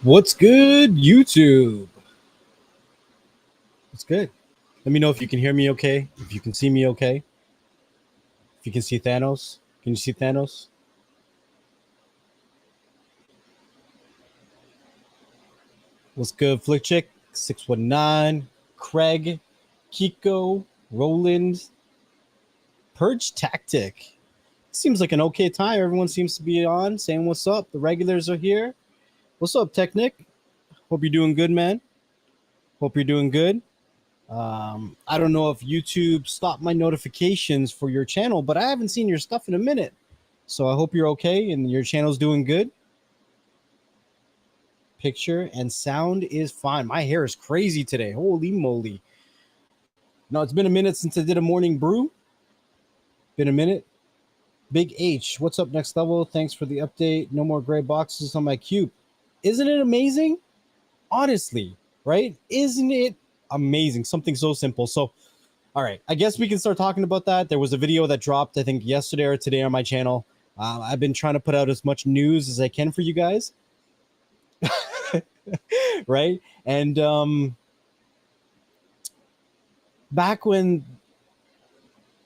What's good, YouTube? What's good? Let me know if you can hear me okay, if you can see me okay, if you can see Thanos. Can you see Thanos? What's good, Flick Chick? 619, Craig, Kiko, Roland, Purge Tactic. Seems like an okay time. Everyone seems to be on, saying what's up. The regulars are here. What's up, Technic? Hope you're doing good, man. Hope you're doing good. I don't know if YouTube stopped my notifications for your channel, but I haven't seen your stuff in a minute. So I hope you're okay and your channel's doing good. Picture and sound is fine. My hair is crazy today. Holy moly. No, it's been a minute since I did a morning brew. Been a minute. Big H, what's up, Next Level? Thanks for the update. No more gray boxes on my cube. Isn't it amazing? Honestly, right? Isn't it amazing? Something so simple. So, all right, I guess we can start talking about that. There was a video that dropped, I think, yesterday or today on my channel. I've been trying to put out as much news as I can for you guys. Right? And back when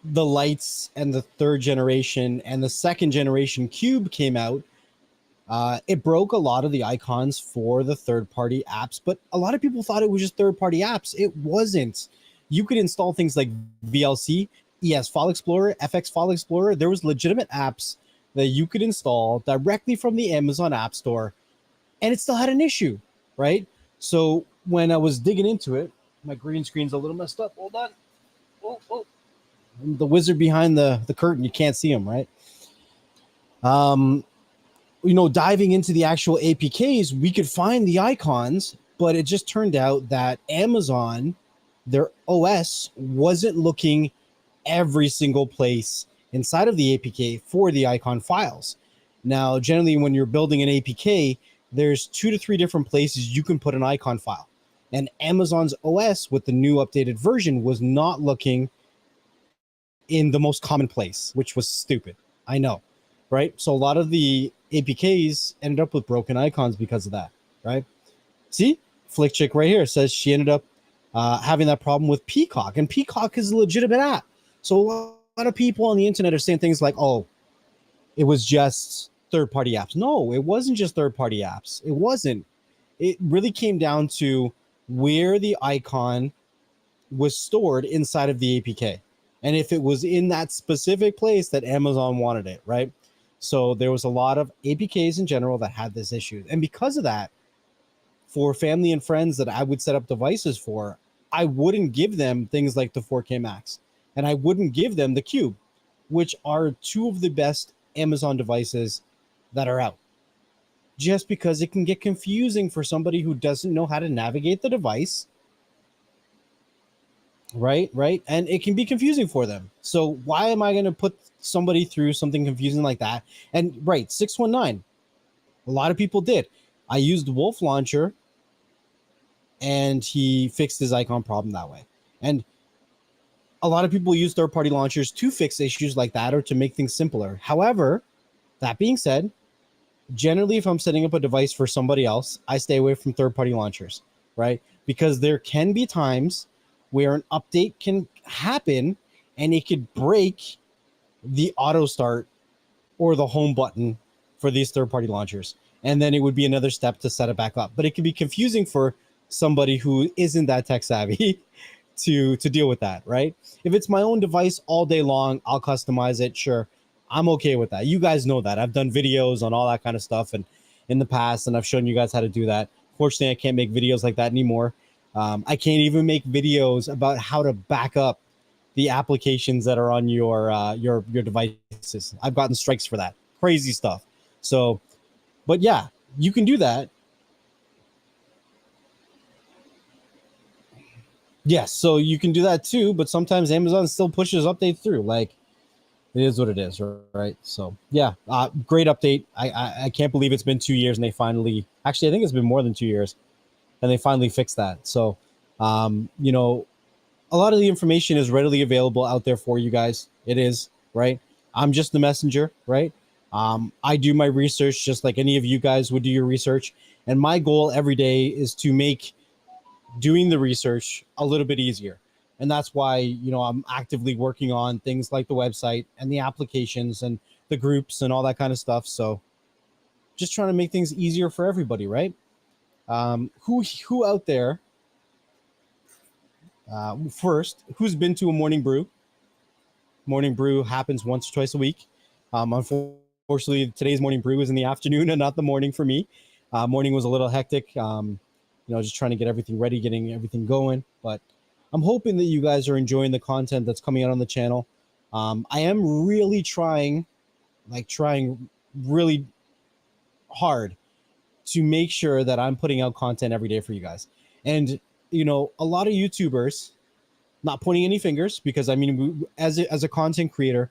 the lights and the third generation and the second generation cube came out, it broke a lot of the icons for the third-party apps, but a lot of people thought it was just third-party apps. It wasn't. You could install things like VLC, ES File Explorer, FX File Explorer. There was legitimate apps that you could install directly from the Amazon App Store, and it still had an issue, right? So when I was digging into it, my green screen's a little messed up. Hold on. Oh. The wizard behind the curtain, you can't see him, right? Diving into the actual APKs, we could find the icons, but it just turned out that Amazon, their OS, wasn't looking every single place inside of the APK for the icon files. Now, generally, when you're building an APK, there's 2 to 3 different places you can put an icon file. And Amazon's OS with the new updated version was not looking in the most common place, which was stupid. I know, right? So a lot of the APKs ended up with broken icons because of that, right? See, Flick Chick right here says she ended up having that problem with Peacock, and Peacock is a legitimate app. So a lot of people on the internet are saying things like, oh, it was just third-party apps. No, it wasn't just third-party apps. It wasn't. It really came down to where the icon was stored inside of the APK. And if it was in that specific place that Amazon wanted it, right? So there was a lot of APKs in general that had this issue. And because of that, for family and friends that I would set up devices for, I wouldn't give them things like the 4K Max. And I wouldn't give them the Cube, which are 2 of the best Amazon devices that are out. Just because it can get confusing for somebody who doesn't know how to navigate the device. Right. And it can be confusing for them. So why am I going to put somebody through something confusing like that? And right, 619, a lot of people did. I used Wolf Launcher and he fixed his icon problem that way. And a lot of people use third-party launchers to fix issues like that or to make things simpler. However, that being said, generally, if I'm setting up a device for somebody else, I stay away from third-party launchers, right? Because there can be times where an update can happen and it could break the auto start or the home button for these third-party launchers. And then it would be another step to set it back up. But it can be confusing for somebody who isn't that tech savvy to deal with that, right? If it's my own device all day long, I'll customize it. Sure, I'm okay with that. You guys know that. I've done videos on all that kind of stuff and in the past, and I've shown you guys how to do that. Fortunately, I can't make videos like that anymore. I can't even make videos about how to back up the applications that are on your devices. I've gotten strikes for that. Crazy stuff. So, but yeah, you can do that. Yes, so you can do that too, but sometimes Amazon still pushes updates through. Like, it is what it is, right? So yeah, great update. I can't believe it's been 2 years and they finally, actually, I think it's been more than 2 years, and they finally fixed that. So, a lot of the information is readily available out there for you guys. It is, right? I'm just the messenger, right? I do my research just like any of you guys would do your research. And my goal every day is to make doing the research a little bit easier. And that's why, I'm actively working on things like the website and the applications and the groups and all that kind of stuff. So just trying to make things easier for everybody, right? Who out there, first, who's been to a morning brew? Morning brew happens once or twice a week. Unfortunately, today's morning brew is in the afternoon and not the morning for me. Morning was a little hectic. Just trying to get everything ready, getting everything going. But I'm hoping that you guys are enjoying the content that's coming out on the channel. I am really trying really hard to make sure that I'm putting out content every day for you guys. And, a lot of YouTubers, not pointing any fingers, because as a content creator,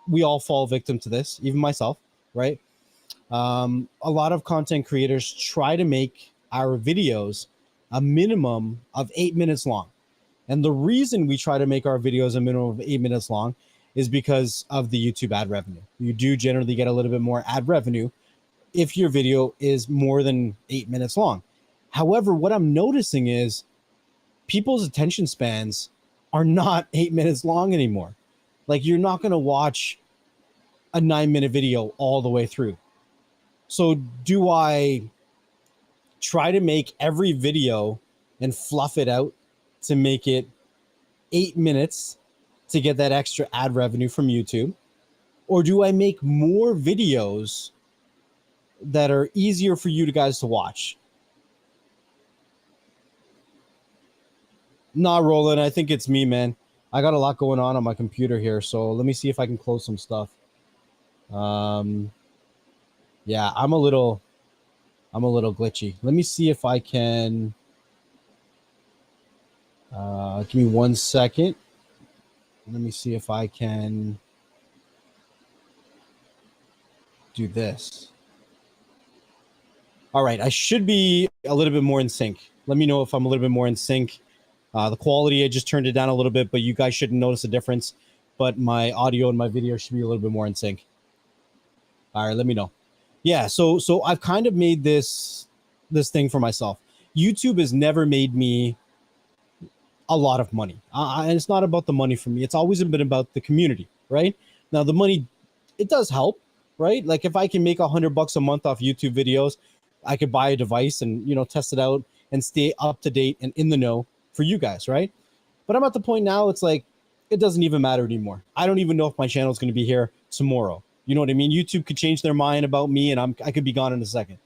we all fall victim to this, even myself, right? A lot of content creators try to make our videos a minimum of 8 minutes long. And the reason we try to make our videos a minimum of 8 minutes long is because of the YouTube ad revenue. You do generally get a little bit more ad revenue if your video is more than 8 minutes long. However, what I'm noticing is people's attention spans are not 8 minutes long anymore. Like, you're not going to watch a 9-minute video all the way through. So do I try to make every video and fluff it out to make it 8 minutes to get that extra ad revenue from YouTube? Or do I make more videos that are easier for you guys to watch? Nah, Roland, I think it's me, man. I got a lot going on my computer here, so let me see if I can close some stuff. Yeah, I'm a little glitchy. Let me see if I can. Give me 1 second. Let me see if I can do this. All right, I should be a little bit more in sync. Let me know if I'm a little bit more in sync. The quality, I just turned it down a little bit, but you guys shouldn't notice a difference. But my audio and my video should be a little bit more in sync. All right, let me know. Yeah, so I've kind of made this thing for myself. YouTube has never made me a lot of money. And it's not about the money for me. It's always been about the community, right? Now, the money, it does help, right? Like, if I can make $100 a month off YouTube videos, I could buy a device and, test it out and stay up to date and in the know for you guys, right? But I'm at the point now, it's like, it doesn't even matter anymore. I don't even know if my channel is going to be here tomorrow. You know what I mean? YouTube could change their mind about me and I could be gone in a second.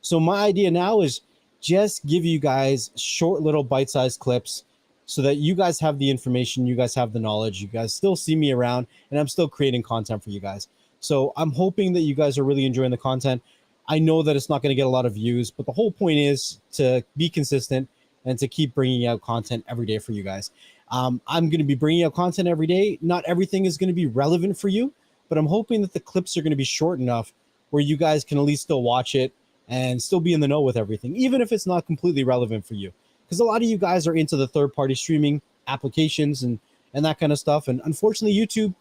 So my idea now is just give you guys short little bite-sized clips so that you guys have the information, you guys have the knowledge, you guys still see me around, and I'm still creating content for you guys. So I'm hoping that you guys are really enjoying the content. I know that it's not going to get a lot of views, but the whole point is to be consistent and to keep bringing out content every day for you guys. I'm going to be bringing out content every day. Not everything is going to be relevant for you, but I'm hoping that the clips are going to be short enough where you guys can at least still watch it and still be in the know with everything, even if it's not completely relevant for you. Because a lot of you guys are into the third-party streaming applications and that kind of stuff. And unfortunately, YouTube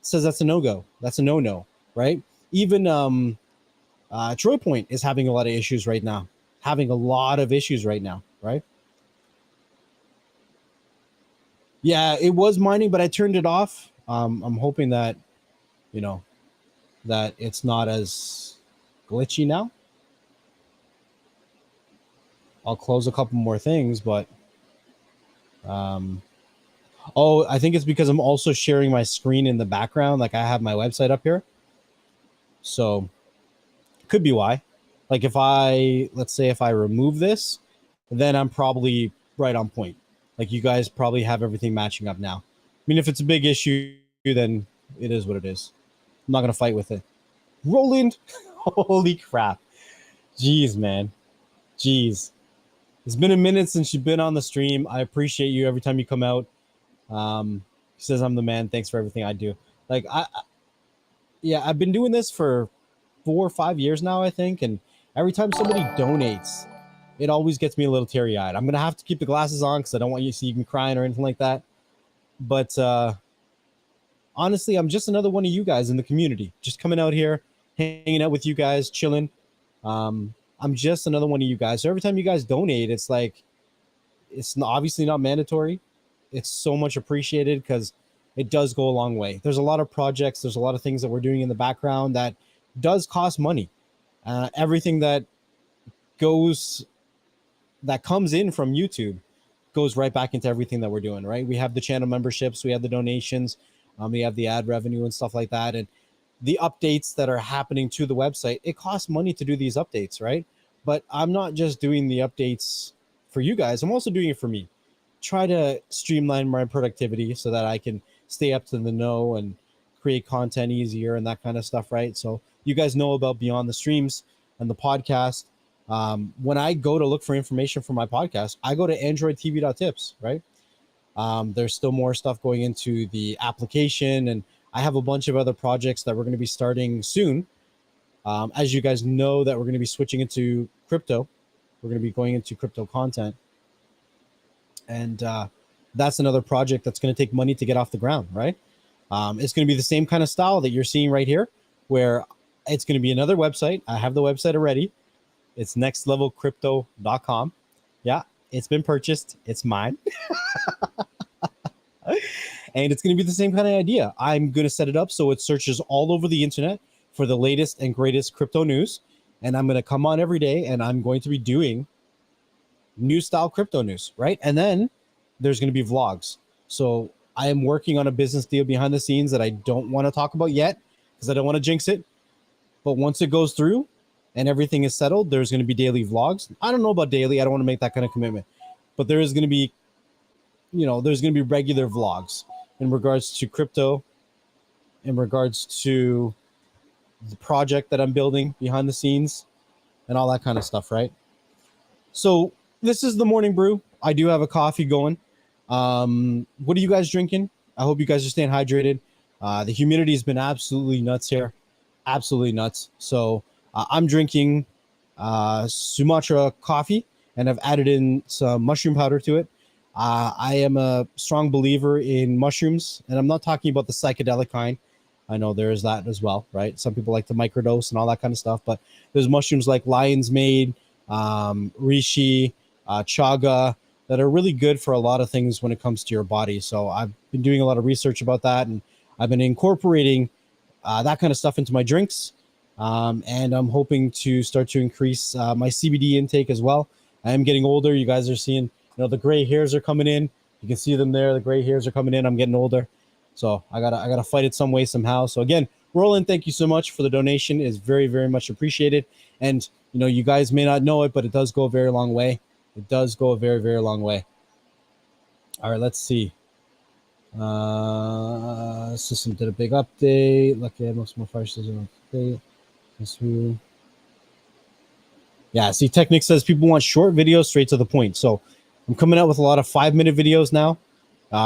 says that's a no-go. That's a no-no, right? Even Troy Point is having a lot of issues right now. Right? Yeah, it was mining, but I turned it off. I'm hoping that, that it's not as glitchy now. I'll close a couple more things, but oh, I think it's because I'm also sharing my screen in the background. Like, I have my website up here, so could be why. Like, let's say if I remove this, then I'm probably right on point. Like, you guys probably have everything matching up now. I mean, if it's a big issue, then it is what it is. I'm not gonna fight with it. Roland, holy crap. Jeez, man. Jeez. It's been a minute since you've been on the stream. I appreciate you every time you come out. He says I'm the man. Thanks for everything I do. Like, yeah, I've been doing this for 4 or 5 years now, I think. And every time somebody donates, it always gets me a little teary-eyed. I'm going to have to keep the glasses on because I don't want you to see me crying or anything like that. But honestly, I'm just another one of you guys in the community, just coming out here, hanging out with you guys, chilling. I'm just another one of you guys. So every time you guys donate, it's like, it's obviously not mandatory. It's so much appreciated because it does go a long way. There's a lot of projects, there's a lot of things that we're doing in the background that does cost money. Everything goes that comes in from YouTube goes right back into everything that we're doing, right? We have the channel memberships, we have the donations, we have the ad revenue and stuff like that. And the updates that are happening to the website, it costs money to do these updates, right? But I'm not just doing the updates for you guys, I'm also doing it for me. Try to streamline my productivity so that I can stay up to the know and create content easier and that kind of stuff, right? So you guys know about Beyond the Streams and the podcast. When I go to look for information for my podcast, I go to androidtv.tips, right? There's still more stuff going into the application, and I have a bunch of other projects that we're going to be starting soon. As you guys know, that we're going to be switching into crypto. We're going to be going into crypto content. And that's another project that's going to take money to get off the ground, right? It's going to be the same kind of style that you're seeing right here, where it's going to be another website. I have the website already. It's nextlevelcrypto.com. Yeah, it's been purchased. It's mine. And it's going to be the same kind of idea. I'm going to set it up so it searches all over the internet for the latest and greatest crypto news. And I'm going to come on every day and I'm going to be doing new style crypto news, right? And then there's going to be vlogs. So I am working on a business deal behind the scenes that I don't want to talk about yet because I don't want to jinx it. But once it goes through and everything is settled, there's going to be daily vlogs. I don't know about daily. I don't want to make that kind of commitment. But there is going to be, there's going to be regular vlogs in regards to crypto, in regards to the project that I'm building behind the scenes and all that kind of stuff, right? So this is the morning brew. I do have a coffee going. What are you guys drinking? I hope you guys are staying hydrated. The humidity has been absolutely nuts here. Absolutely nuts. So I'm drinking Sumatra coffee, and I've added in some mushroom powder to it. I am a strong believer in mushrooms, and I'm not talking about the psychedelic kind. I know there is that as well, right? Some people like to microdose and all that kind of stuff, but there's mushrooms like lion's mane, reishi, chaga that are really good for a lot of things when it comes to your body. So I've been doing a lot of research about that, and I've been incorporating that kind of stuff into my drinks. And I'm hoping to start to increase my CBD intake as well. I am getting older. You guys are seeing, the gray hairs are coming in. You can see them there. The gray hairs are coming in. I'm getting older. So I gotta fight it some way, somehow. So again, Roland, thank you so much for the donation. It is very, very much appreciated. And, you guys may not know it, but it does go a very long way. It does go a very, very long way. All right, let's see. System did a big update. Lucky I have most more fire systems update. Yeah, see, Technic says people want short videos straight to the point. So I'm coming out with a lot of 5-minute videos now.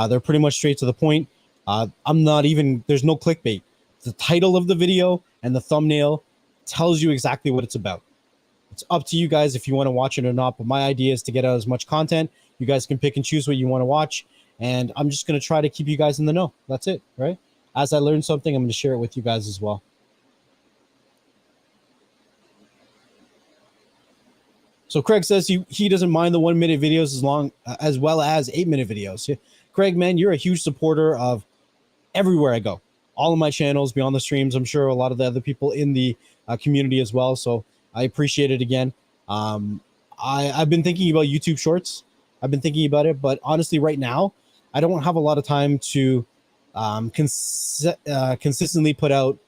They're pretty much straight to the point. There's no clickbait. The title of the video and the thumbnail tells you exactly what it's about. It's up to you guys if you want to watch it or not. But my idea is to get out as much content. You guys can pick and choose what you want to watch. And I'm just going to try to keep you guys in the know. That's it, right? As I learn something, I'm going to share it with you guys as well. So Craig says he doesn't mind the 1-minute videos as well as 8-minute videos. Yeah. Craig, man, you're a huge supporter of everywhere I go. All of my channels, Beyond the Streams. I'm sure a lot of the other people in the community as well. So I appreciate it again. I've been thinking about YouTube Shorts. I've been thinking about it, but honestly, right now, I don't have a lot of time to consistently put out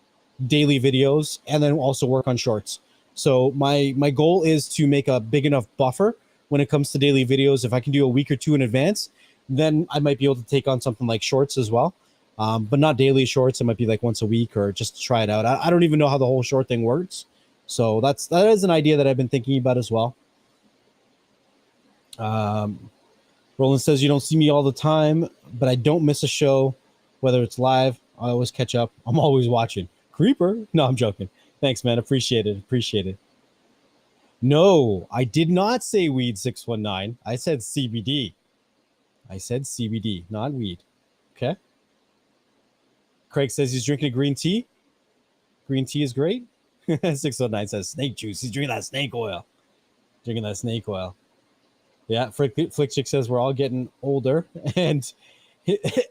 daily videos and then also work on shorts. So my goal is to make a big enough buffer when it comes to daily videos. If I can do a week or two in advance, then I might be able to take on something like shorts as well. But not daily shorts. It might be like once a week or just to try it out. I don't even know how the whole short thing works. So that is an idea that I've been thinking about as well. Roland says, you don't see me all the time, but I don't miss a show, whether it's live. I always catch up. I'm always watching. Creeper? No, I'm joking. Thanks, man. Appreciate it. No, I did not say weed 619. I said CBD. Not weed. Okay. Craig says he's drinking green tea. Green tea is great. 609 says snake juice. He's drinking that snake oil. Drinking that snake oil. Yeah, Flickchick says we're all getting older, and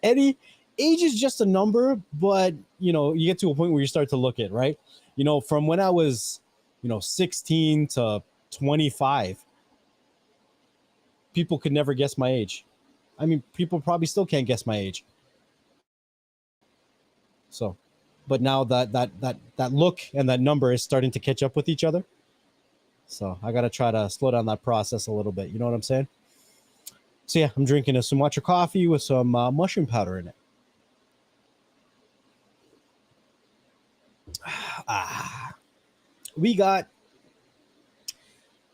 Eddie, age is just a number, but you know, you get to a point where you start to look at, right? You know, from when I was, 16 to 25, people could never guess my age. I mean, people probably still can't guess my age. So, but now that look and that number is starting to catch up with each other. So I got to try to slow down that process a little bit. You know what I'm saying? So yeah, I'm drinking a Sumatra coffee with some mushroom powder in it. We got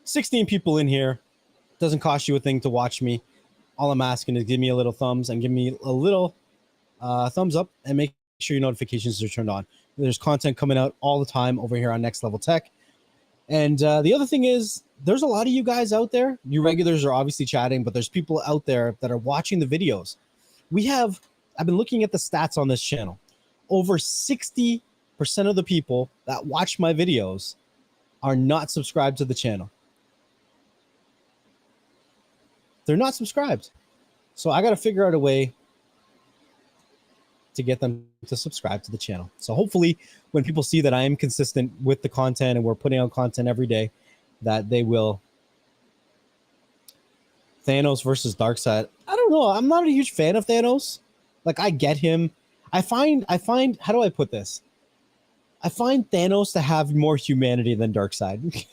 16 people in here. Doesn't cost you a thing to watch me. All I'm asking is give me a little thumbs and give me a little thumbs up and make sure your notifications are turned on. There's content coming out all the time over here on NxTLvLTech. And the other thing is, there's a lot of you guys out there. You regulars are obviously chatting, but there's people out there that are watching the videos. I've been looking at the stats on this channel. Over 60% of the people that watch my videos are not subscribed to the channel. They're not subscribed. So I got to figure out a way to get them to subscribe to the channel. So hopefully when people see that I am consistent with the content and we're putting out content every day, that they will. Thanos versus Darkseid. I don't know. I'm not a huge fan of Thanos. Like, I get him. I find, how do I put this? I find Thanos to have more humanity than Darkseid.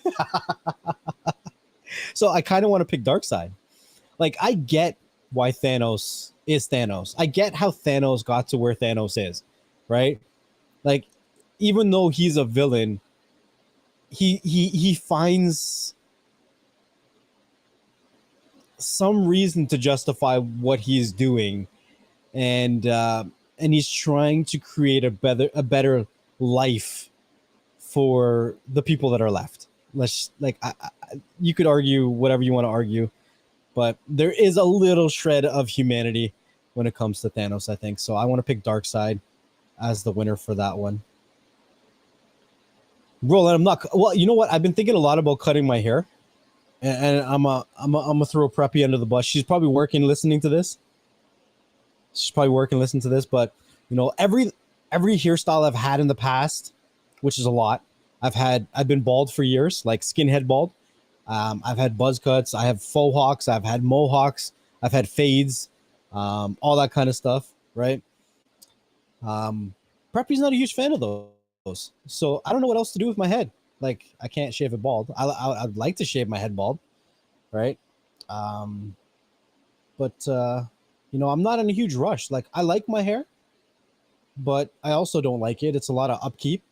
So I kind of want to pick Darkseid. Like, I get why Thanos is Thanos. I get how Thanos got to where Thanos is, right? Like, even though he's a villain, he finds some reason to justify what he's doing, and he's trying to create a better life for the people that are left. You could argue whatever you want to argue, but there is a little shred of humanity when it comes to Thanos, I think. So I want to pick Darkseid as the winner for that one. Roland, I'm not. Well, you know what? I've been thinking a lot about cutting my hair, and I'm gonna throw Preppy under the bus. She's probably working, listening to this. But every hairstyle I've had in the past, which is a lot. I've been bald for years, like skinhead bald. I've had buzz cuts. I have faux hawks. I've had mohawks. I've had fades, all that kind of stuff, right? Preppy's not a huge fan of those. So I don't know what else to do with my head. Like, I can't shave it bald. I'd like to shave my head bald, right? But I'm not in a huge rush. Like, I like my hair, but I also don't like it. It's a lot of upkeep,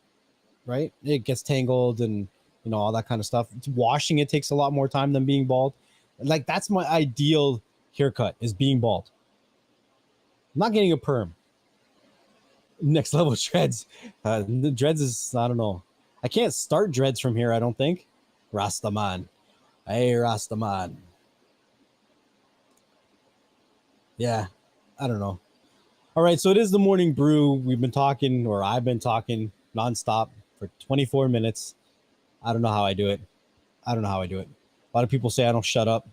right? It gets tangled and all that kind of stuff. Washing it takes a lot more time than being bald. Like, that's my ideal haircut, is being bald. I'm not getting a perm. Next level dreads. The dreads is, I don't know. I can't start dreads from here, I don't think. Rastaman. Hey, Rastaman. Yeah, I don't know. All right, so it is the morning brew. We've been talking, or I've been talking nonstop for 24 minutes. I don't know how I do it. A lot of people say I don't shut up.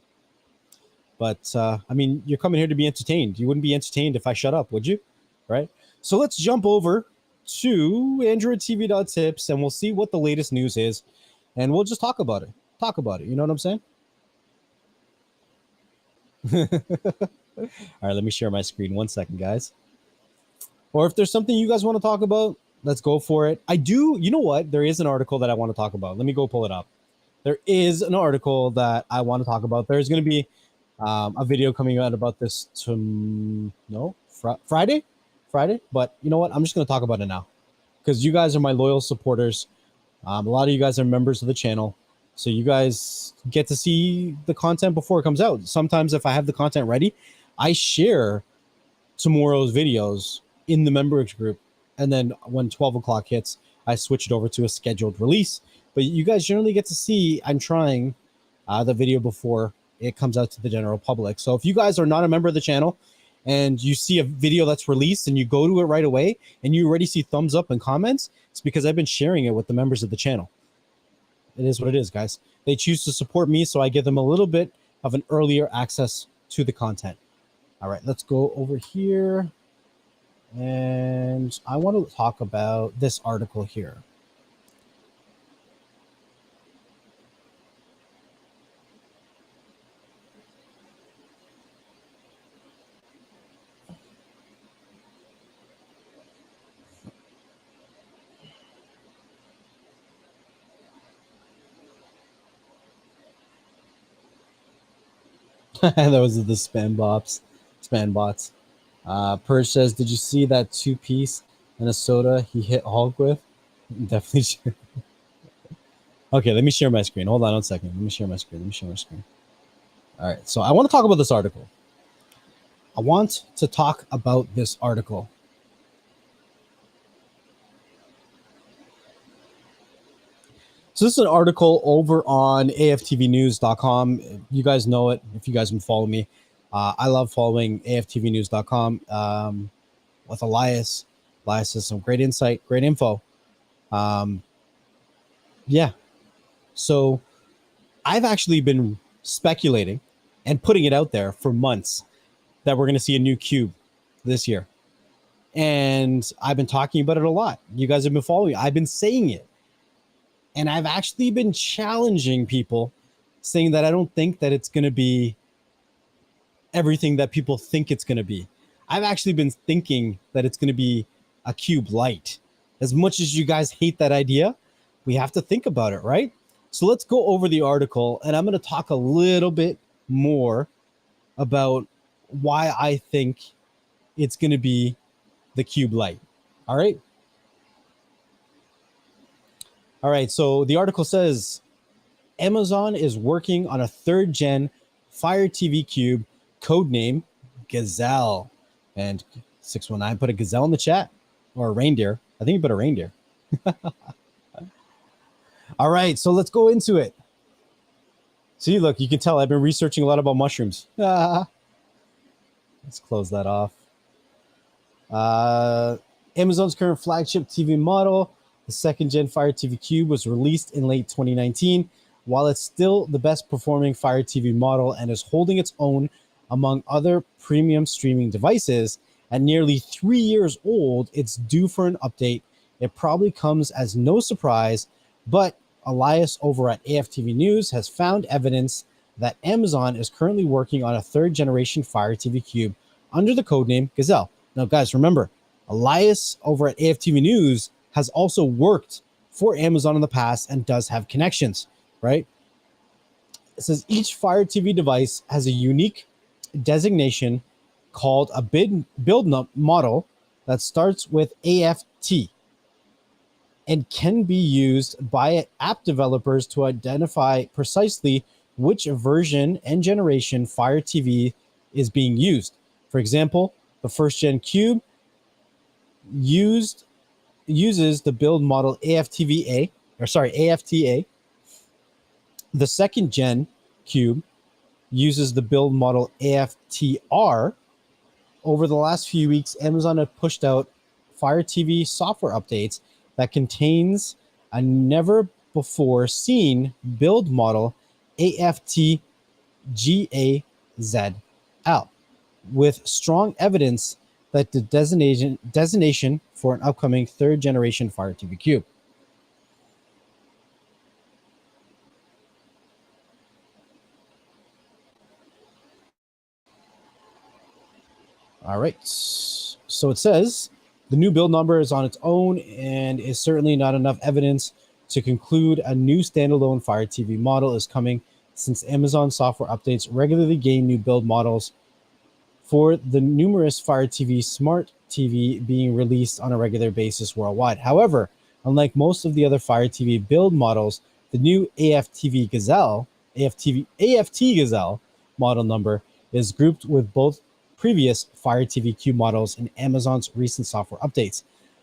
But, I mean, you're coming here to be entertained. You wouldn't be entertained if I shut up, would you? Right? So let's jump over to NxTLvLTech, and we'll see what the latest news is. And we'll just talk about it. You know what I'm saying? All right, let me share my screen. 1 second, guys. Or if there's something you guys want to talk about, let's go for it. You know what? There is an article that I want to talk about. Let me go pull it up. There is an article that I want to talk about. There's going to be a video coming out about this Friday. But you know what? I'm just going to talk about it now, because you guys are my loyal supporters. A lot of you guys are members of the channel, so you guys get to see the content before it comes out. Sometimes if I have the content ready, I share tomorrow's videos in the members group, and then when 12 o'clock hits, I switch it over to a scheduled release. But you guys generally get to see I'm trying the video before it comes out to the general public. So if you guys are not a member of the channel and you see a video that's released and you go to it right away and you already see thumbs up and comments, it's because I've been sharing it with the members of the channel. It is what it is, guys. They choose to support me, so I give them a little bit of an earlier access to the content. All right, let's go over here. And I want to talk about this article here. Those are the spam bots. Purge says, did you see that 2-piece and a soda he hit Hulk with? Definitely should. Okay, let me share my screen. Hold on 1 second. Let me share my screen. All right, so I want to talk about this article. So this is an article over on AFTVnews.com. You guys know it if you guys can follow me. I love following AFTVnews.com with Elias. Elias has some great insight, great info. Yeah. So I've actually been speculating and putting it out there for months that we're going to see a new cube this year. And I've been talking about it a lot. You guys have been following. I've been saying it. And I've actually been challenging people, saying that I don't think that it's going to be everything that people think it's going to be. I've actually been thinking that it's going to be a cube light. As much as you guys hate that idea, we have to think about it, right? So let's go over the article, and I'm going to talk a little bit more about why I think it's going to be the cube light. All right. All right, so the article says Amazon is working on a 3rd-gen Fire TV Cube, codename Gazelle. And 619 put a gazelle in the chat, or a reindeer. I think you put a reindeer. All right, so let's go into it. See, look, you can tell I've been researching a lot about mushrooms. Let's close that off. Amazon's current flagship TV model, the 2nd-gen Fire TV Cube, was released in late 2019. While it's still the best performing Fire TV model and is holding its own among other premium streaming devices, at nearly 3 years old, it's due for an update. It probably comes as no surprise, but Elias over at AFTV News has found evidence that Amazon is currently working on a 3rd-generation Fire TV Cube under the codename Gazelle. Now, guys, remember, Elias over at AFTV News has also worked for Amazon in the past and does have connections, right? It says each Fire TV device has a unique designation called a build model that starts with AFT and can be used by app developers to identify precisely which version and generation Fire TV is being used. For example, the 1st-gen Cube uses the build model AFTA. The 2nd-gen Cube uses the build model AFTR. Over the last few weeks, Amazon have pushed out Fire TV software updates that contains a never before seen build model AFTGAZL with strong evidence that the designation for an upcoming 3rd-generation Fire TV Cube. All right, so it says the new build number is on its own and is certainly not enough evidence to conclude a new standalone Fire TV model is coming, since Amazon software updates regularly gain new build models for the numerous Fire TV Smart TV being released on a regular basis worldwide. However, unlike most of the other Fire TV build models, the new AFT Gazelle model number is grouped with both previous Fire TV Cube models in Amazon's recent software updates,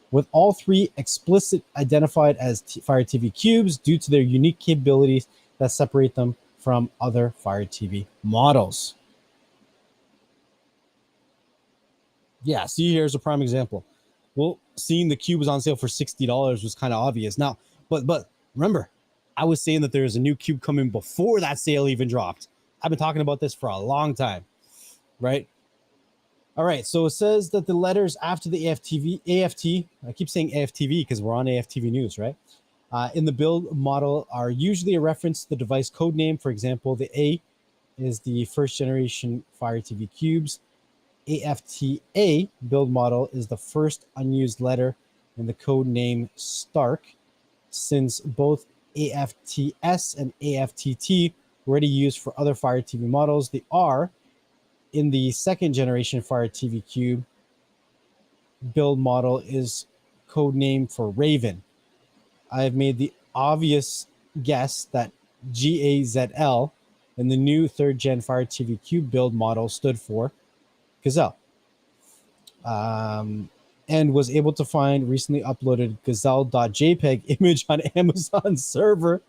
with all 3 explicit identified as Fire TV Cubes due to their unique capabilities that separate them from other Fire TV models. Yeah, see, here's a prime example. Well, seeing the cube was on sale for $60 was kind of obvious. Now, but remember, I was saying that there's a new cube coming before that sale even dropped. I've been talking about this for a long time, right? All right, so it says that the letters after the AFT, I keep saying AFTV because we're on AFTV News, right? In the build model are usually a reference to the device code name. For example, the A is the first generation Fire TV cubes. AFTA build model is the first unused letter in the code name Stark. Since both AFTS and AFTT were already used for other Fire TV models, the R in the second generation Fire TV Cube build model is code name for Raven. I have made the obvious guess that GAZL in the new third gen Fire TV Cube build model stood for Gazelle. And was able to find recently uploaded gazelle.jpg image on Amazon's server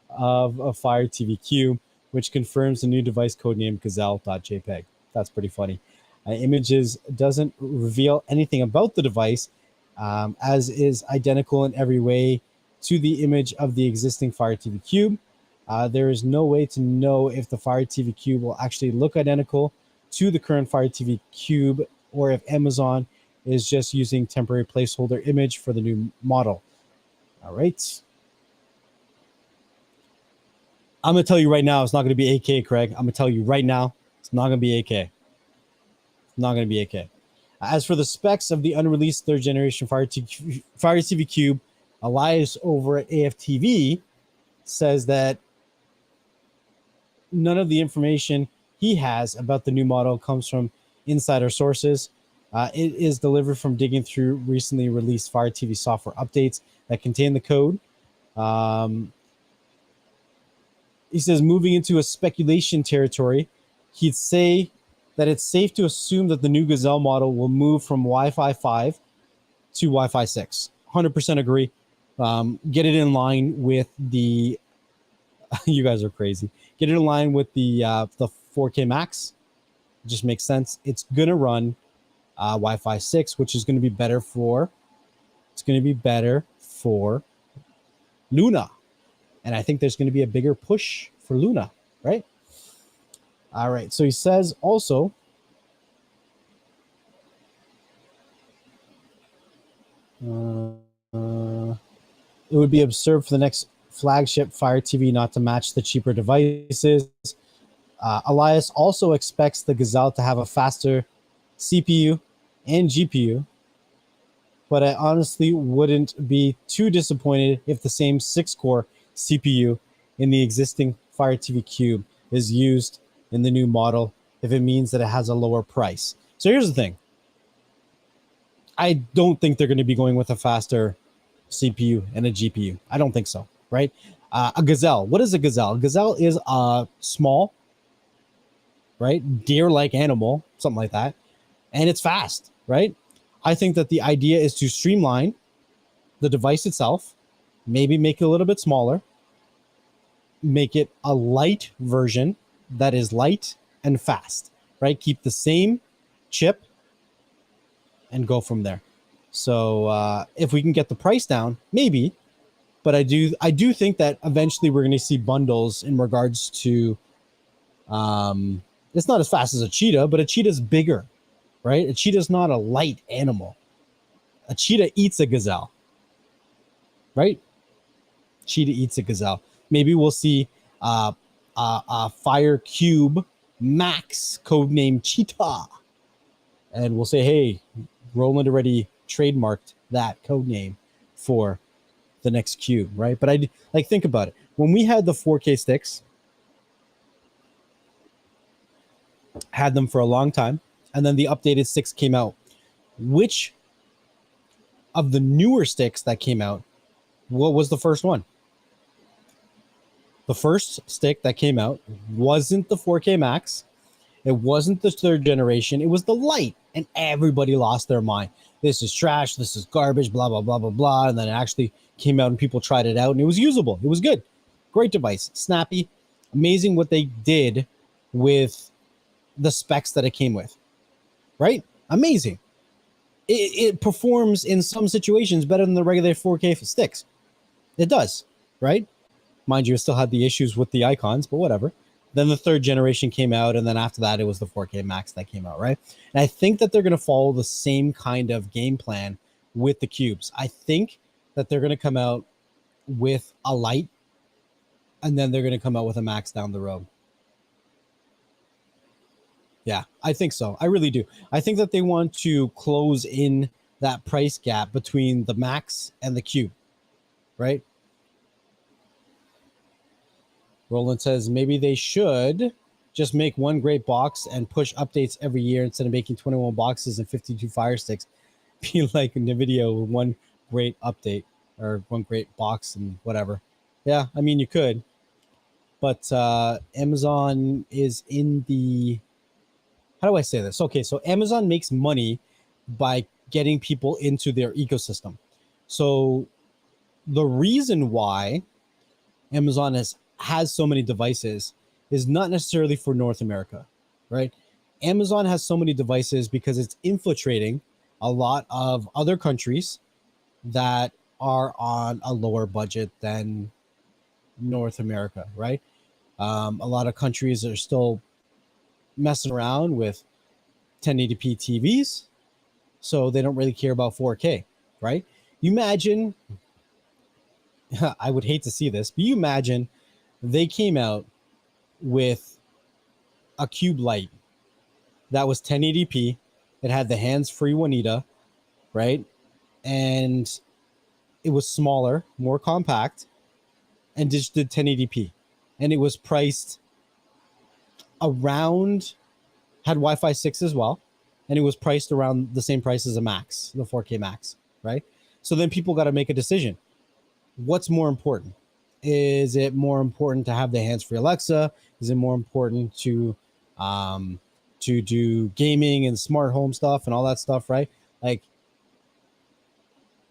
of a Fire TV Cube, which confirms the new device codename gazelle.jpg. That's pretty funny. Images doesn't reveal anything about the device, as is identical in every way to the image of the existing Fire TV Cube. There is no way to know if the Fire TV Cube will actually look identical to the current Fire TV Cube, or if Amazon is just using temporary placeholder image for the new model. All right. I'm going to tell you right now, it's not going to be AK, Craig. I'm going to tell you right now, it's not going to be AK. It's not going to be AK. As for the specs of the unreleased third generation Fire TV Cube, Elias over at AFTV says that none of the information he has about the new model comes from insider sources. It is delivered from digging through recently released Fire TV software updates that contain the code. He says, moving into a speculation territory, he'd say that it's safe to assume that the new Gazelle model will move from Wi-Fi 5 to Wi-Fi 6. 100% agree. Get it in line with the... you guys are crazy. Get it in line with the 4K Max. It just makes sense. It's going to run Wi-Fi 6, which is going to be better for... It's going to be better for Luna. And I think there's going to be a bigger push for Luna, right? All right. So he says also, it would be absurd for the next flagship Fire TV not to match the cheaper devices. Elias also expects the Gazelle to have a faster CPU and GPU, but I honestly wouldn't be too disappointed if the same 6-core CPU in the existing Fire TV Cube is used in the new model if it means that it has a lower price. So here's the thing. I don't think they're going to be going with a faster CPU and a GPU. I don't think so, right? A Gazelle. What is a Gazelle? A Gazelle is a small, right, deer-like animal, something like that, and it's fast, right? I think that the idea is to streamline the device itself, maybe make it a little bit smaller, make it a light version that is light and fast, right? Keep the same chip and go from there. So if we can get the price down, maybe, but I do think that eventually we're going to see bundles in regards to, it's not as fast as a cheetah, but a cheetah's bigger, right? A cheetah's not a light animal. A cheetah eats a gazelle, right? Cheetah eats a gazelle. Maybe we'll see a Fire Cube Max codename Cheetah, and we'll say, hey, Roland already trademarked that codename for the next cube, right? But I like, think about it. When we had the 4K sticks, had them for a long time, and then the updated sticks came out. Which of the newer sticks that came out, what was the first one? The first stick that came out wasn't the 4K Max. It wasn't the third generation. It was the Lite, and everybody lost their mind. This is trash. This is garbage, blah, blah, blah, blah, blah. And then it actually came out and people tried it out, and it was usable. It was good. Great device. Snappy. Amazing what they did with the specs that it came with, right? Amazing. it performs in some situations better than the regular 4K sticks. It does, right? Mind you, it still had the issues with the icons, but whatever. Then the third generation came out, and then after that, it was the 4K Max that came out, right? And I think that they're going to follow the same kind of game plan with the cubes. I think that they're going to come out with a light, and then they're going to come out with a Max down the road. Yeah, I think so. I really do. I think that they want to close in that price gap between the Max and the Cube, right? Roland says maybe they should just make one great box and push updates every year instead of making 21 boxes and 52 Fire Sticks. Be like NVIDIA with one great update or one great box and whatever. Yeah, I mean, you could. But Amazon is in the... How do I say this? Okay, so Amazon makes money by getting people into their ecosystem. So the reason why Amazon has so many devices is not necessarily for North America, right? Amazon has so many devices because it's infiltrating a lot of other countries that are on a lower budget than North America, right? A lot of countries are still messing around with 1080p TVs, so they don't really care about 4K, right? You imagine, I would hate to see this, but you imagine they came out with a Cube Light that was 1080p. It had the hands-free Juanita, right? And it was smaller, more compact, and just did 1080p. And it was priced around, had Wi-Fi 6 as well, and it was priced around the same price as a Max, the 4K Max, right? So then people got to make a decision. What's more important? Is it more important to have the hands-free Alexa? Is it more important to do gaming and smart home stuff and all that stuff, right? Like,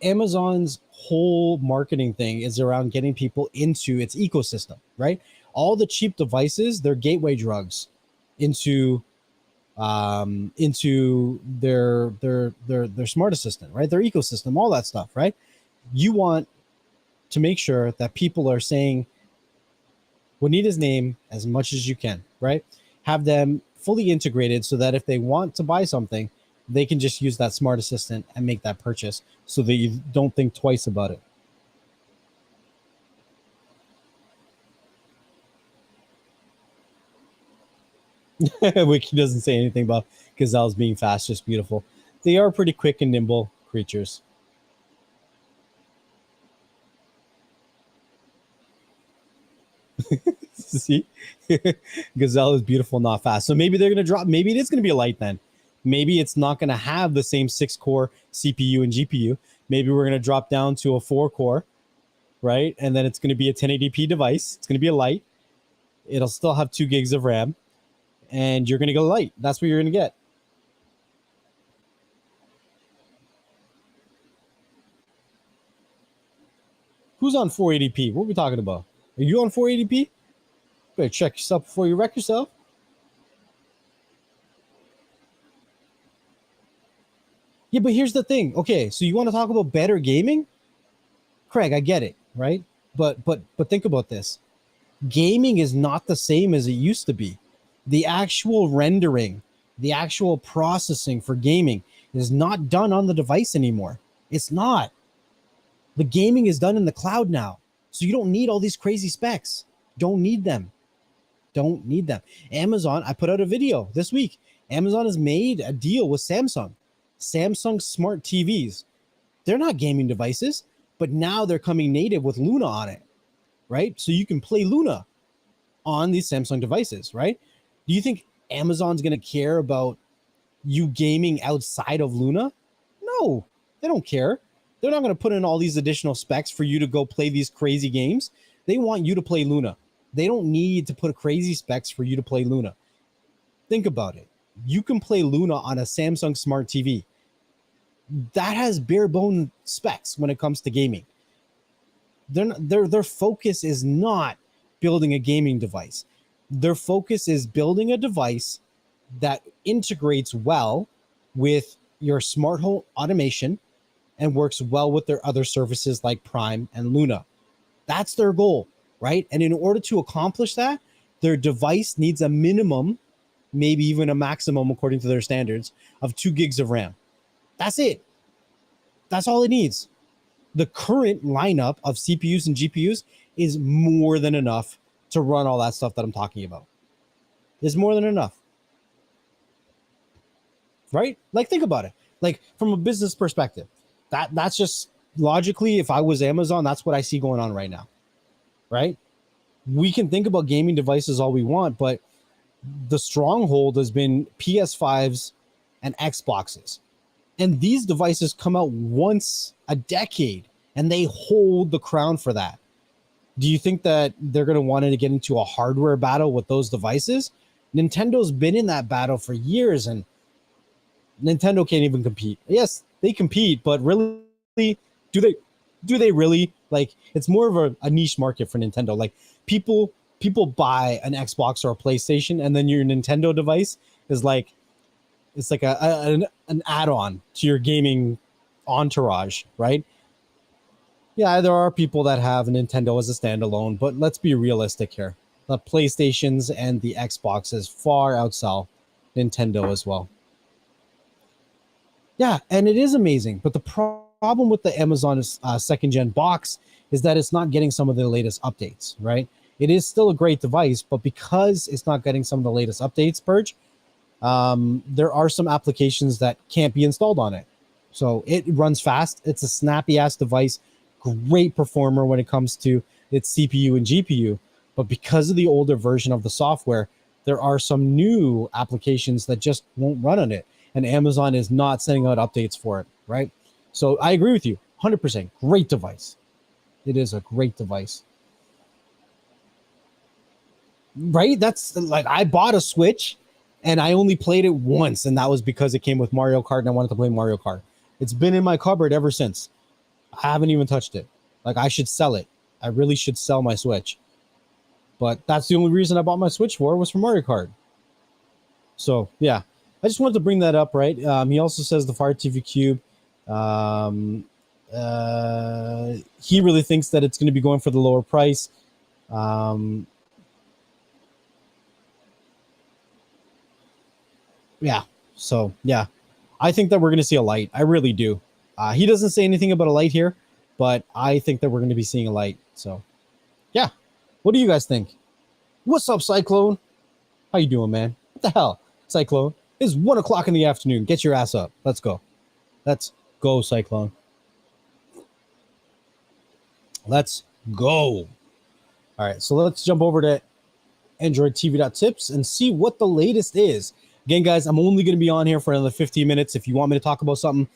Amazon's whole marketing thing is around getting people into its ecosystem, right? All the cheap devices, they're gateway drugs into their smart assistant, right? Their ecosystem, all that stuff, right? You want to make sure that people are saying Juanita's name as much as you can, right? Have them fully integrated so that if they want to buy something, they can just use that smart assistant and make that purchase so that you don't think twice about it. Wiki doesn't say anything about gazelles being fast, just beautiful. They are pretty quick and nimble creatures. See, gazelle is beautiful, not fast. So maybe they're going to drop. Maybe it is going to be a light then. Maybe it's not going to have the same 6-core CPU and GPU. Maybe we're going to drop down to a 4-core, right? And then it's going to be a 1080p device. It's going to be a light. It'll still have 2 gigs of RAM. And you're going to go light. That's what you're going to get. Who's on 480p? What are we talking about? Are you on 480p? Better check yourself before you wreck yourself. Yeah, but here's the thing. Okay, so you want to talk about better gaming? Craig, I get it, right? But think about this. Gaming is not the same as it used to be. The actual rendering, the actual processing for gaming is not done on the device anymore. It's not. The gaming is done in the cloud now. So you don't need all these crazy specs. Don't need them. Don't need them. Amazon, I put out a video this week. Amazon has made a deal with Samsung. Samsung smart TVs. They're not gaming devices, but now they're coming native with Luna on it, right? So you can play Luna on these Samsung devices, right? Do you think Amazon's going to care about you gaming outside of Luna? No, they don't care. They're not going to put in all these additional specs for you to go play these crazy games. They want you to play Luna. They don't need to put crazy specs for you to play Luna. Think about it. You can play Luna on a Samsung Smart TV. That has bare bone specs when it comes to gaming. Their focus is not building a gaming device. Their focus is building a device that integrates well with your smart home automation and works well with their other services like Prime and Luna. That's their goal, right? And in order to accomplish that, their device needs a minimum, maybe even a maximum, according to their standards, of 2 gigs of RAM. That's it. That's all it needs. The current lineup of CPUs and GPUs is more than enough to run all that stuff that I'm talking about. It's more than enough. Right? Like, think about it. Like, from a business perspective, that's just logically, if I was Amazon, that's what I see going on right now. Right? We can think about gaming devices all we want, but the stronghold has been PS5s and Xboxes. And these devices come out once a decade, and they hold the crown for that. Do you think that they're going to want to get into a hardware battle with those devices? Nintendo's been in that battle for years, and Nintendo can't even compete. Yes, they compete, but really, do they really? Like, it's more of a niche market for Nintendo. Like, people buy an Xbox or a PlayStation, and then your Nintendo device is like, it's like an add-on to your gaming entourage, right? Yeah, there are people that have Nintendo as a standalone, but let's be realistic here. The PlayStations and the Xboxes far outsell Nintendo as well. Yeah, and it is amazing. But the problem with the Amazon second gen box is that it's not getting some of the latest updates, right? It is still a great device, but because it's not getting some of the latest updates, Purge, there are some applications that can't be installed on it. So it runs fast. It's a snappy ass device, great performer when it comes to its CPU and GPU. But because of the older version of the software, there are some new applications that just won't run on it. And Amazon is not sending out updates for it, right? So I agree with you, 100%. Great device. It is a great device. Right? That's like, I bought a Switch and I only played it once, and that was because it came with Mario Kart and I wanted to play Mario Kart. It's been in my cupboard ever since. I haven't even touched it. Like, I should sell it. I really should sell my Switch. But that's the only reason I bought my Switch was for Mario Kart. So, yeah. I just wanted to bring that up, right? He also says the Fire TV Cube. He really thinks that it's going to be going for the lower price. Yeah. So, yeah. I think that we're going to see a light. I really do. He doesn't say anything about a light here, but I think that we're going to be seeing a light. So, yeah. What do you guys think? What's up, Cyclone? How you doing, man? What the hell, Cyclone? It's 1 o'clock in the afternoon. Get your ass up. Let's go. Let's go, Cyclone. Let's go. All right, so let's jump over to AndroidTV.tips and see what the latest is. Again, guys, I'm only going to be on here for another 15 minutes. If you want me to talk about something,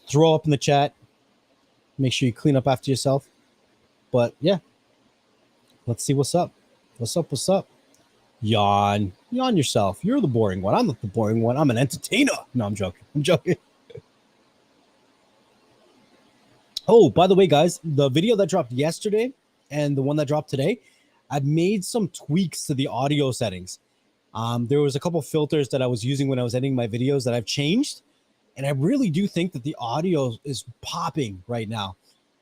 throw up in the chat. Make sure you clean up after yourself. But, yeah, let's see what's up. What's up? What's up? Yawn yourself. You're the boring one. I'm not the boring one. I'm an entertainer. No, I'm joking. Oh, by the way, guys, the video that dropped yesterday and the one that dropped today, I've made some tweaks to the audio settings. There was a couple filters that I was using when I was editing my videos that I've changed, and I really do think that the audio is popping right now.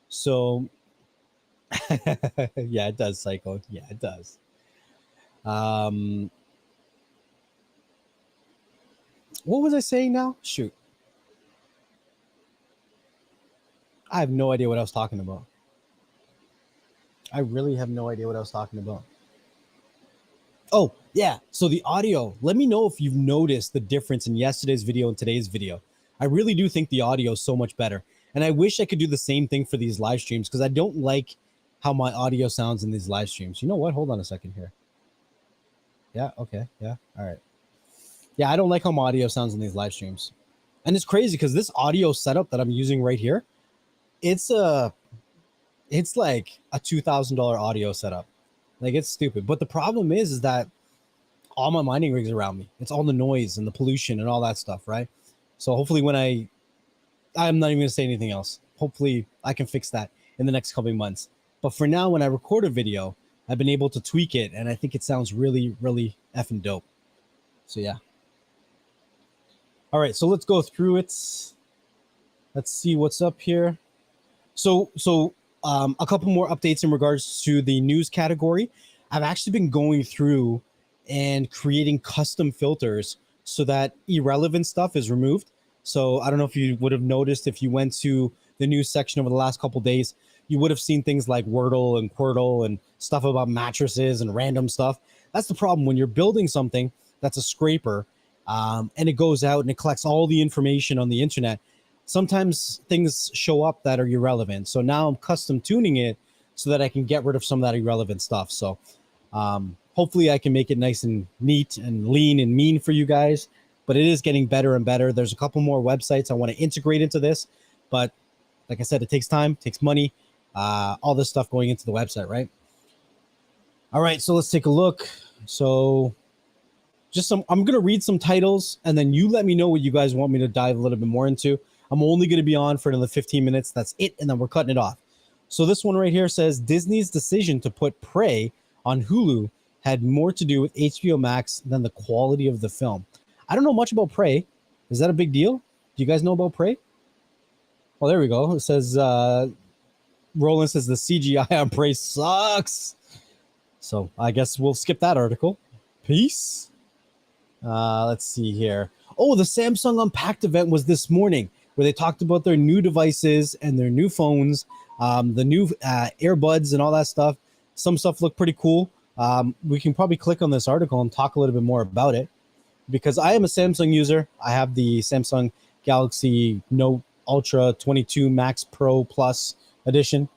So, yeah, it does, Psycho. Yeah, it does. What was I saying now? Shoot. I have no idea what I was talking about. I really have no idea what I was talking about. Oh, yeah. So the audio, let me know if you've noticed the difference in yesterday's video and today's video. I really do think the audio is so much better. And I wish I could do the same thing for these live streams because I don't like how my audio sounds in these live streams. You know what? Hold on a second here. Yeah, okay. Yeah, all right. Yeah, I don't like how my audio sounds in these live streams. And it's crazy because this audio setup that I'm using right here, it's like a $2,000 audio setup. Like, it's stupid. But the problem is that all my mining rigs around me, it's all the noise and the pollution and all that stuff, right? So hopefully when I'm not even going to say anything else. Hopefully I can fix that in the next couple of months. But for now, when I record a video, I've been able to tweak it, and I think it sounds really, really effing dope. So, yeah. All right, so let's go through it. Let's see what's up here. So a couple more updates in regards to the news category. I've actually been going through and creating custom filters so that irrelevant stuff is removed. So I don't know if you would have noticed if you went to the news section over the last couple days, you would have seen things like Wordle and Quirtle and stuff about mattresses and random stuff. That's the problem when you're building something that's a scraper, and it goes out and it collects all the information on the internet. Sometimes things show up that are irrelevant. So now I'm custom tuning it so that I can get rid of some of that irrelevant stuff. So hopefully I can make it nice and neat and lean and mean for you guys. But it is getting better and better. There's a couple more websites I want to integrate into this. But like I said, it takes time, takes money, all this stuff going into the website, right? All right, so let's take a look. So I'm going to read some titles, and then you let me know what you guys want me to dive a little bit more into. I'm only going to be on for another 15 minutes. That's it, and then we're cutting it off. So this one right here says, Disney's decision to put Prey on Hulu had more to do with HBO Max than the quality of the film. I don't know much about Prey. Is that a big deal? Do you guys know about Prey? Well, there we go. It says, Roland says the CGI on Prey sucks. So I guess we'll skip that article. Peace. Let's see here. Oh, the Samsung Unpacked event was this morning where they talked about their new devices and their new phones, the new earbuds and all that stuff. Some stuff looked pretty cool. We can probably click on this article and talk a little bit more about it because I am a Samsung user. I have the Samsung Galaxy Note Ultra 22 Max Pro Plus edition.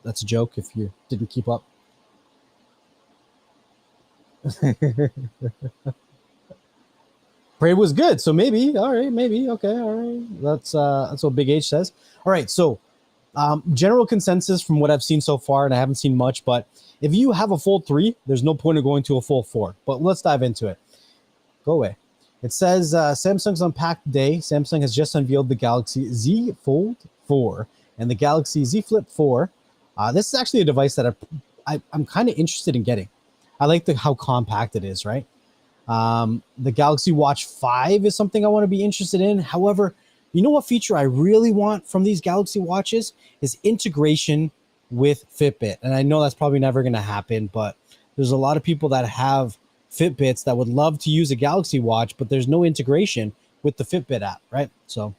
That's a joke if you didn't keep up. Prey was good, so maybe, all right, maybe, okay, all right. That's what Big H says. All right, so general consensus from what I've seen so far, and I haven't seen much, but if you have a Fold 3, there's no point of going to a Fold 4. But let's dive into it. Go away. It says Samsung's Unpacked Day. Samsung has just unveiled the Galaxy Z Fold 4 and the Galaxy Z Flip 4. This is actually a device that I'm kind of interested in getting. I like how compact it is, right? The Galaxy Watch 5 is something I want to be interested in. However, you know what feature I really want from these Galaxy Watches is integration with Fitbit. And I know that's probably never going to happen, but there's a lot of people that have Fitbits that would love to use a Galaxy Watch, but there's no integration with the Fitbit app, right? So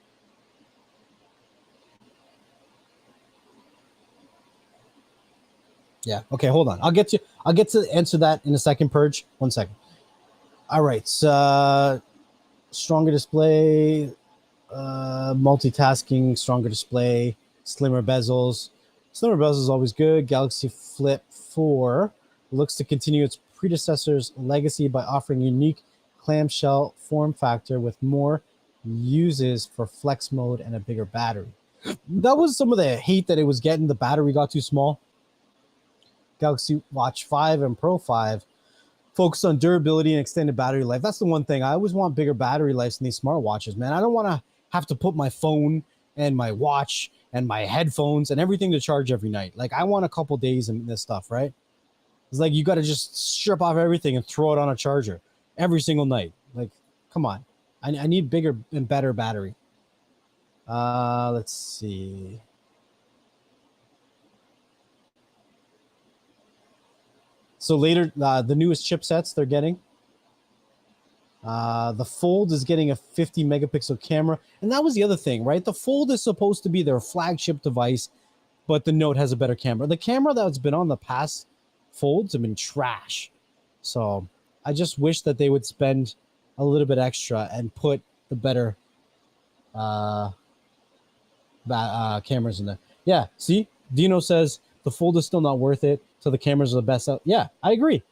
yeah. Okay, hold on. I'll get to answer that in a second, Purge. 1 second. All right. Stronger display, multitasking, stronger display, slimmer bezels. Slimmer bezels is always good. Galaxy Flip 4 looks to continue its predecessor's legacy by offering unique clamshell form factor with more uses for flex mode and a bigger battery. That was some of the hate that it was getting. The battery got too small. Galaxy Watch 5 and Pro 5 focus on durability and extended battery life. That's the one thing. I always want bigger battery lives in these smartwatches, man. I don't want to have to put my phone and my watch and my headphones and everything to charge every night. Like, I want a couple days in this stuff, right? It's like you got to just strip off everything and throw it on a charger every single night. Like, come on. I need bigger and better battery. Let's see. So later, the newest chipsets they're getting. The Fold is getting a 50 megapixel camera. And that was the other thing, right? The Fold is supposed to be their flagship device, but the Note has a better camera. The camera that's been on the past Folds have been trash. So I just wish that they would spend a little bit extra and put the better cameras in there. Yeah, see? Dino says the Fold is still not worth it, so the cameras are the best out. Yeah, I agree.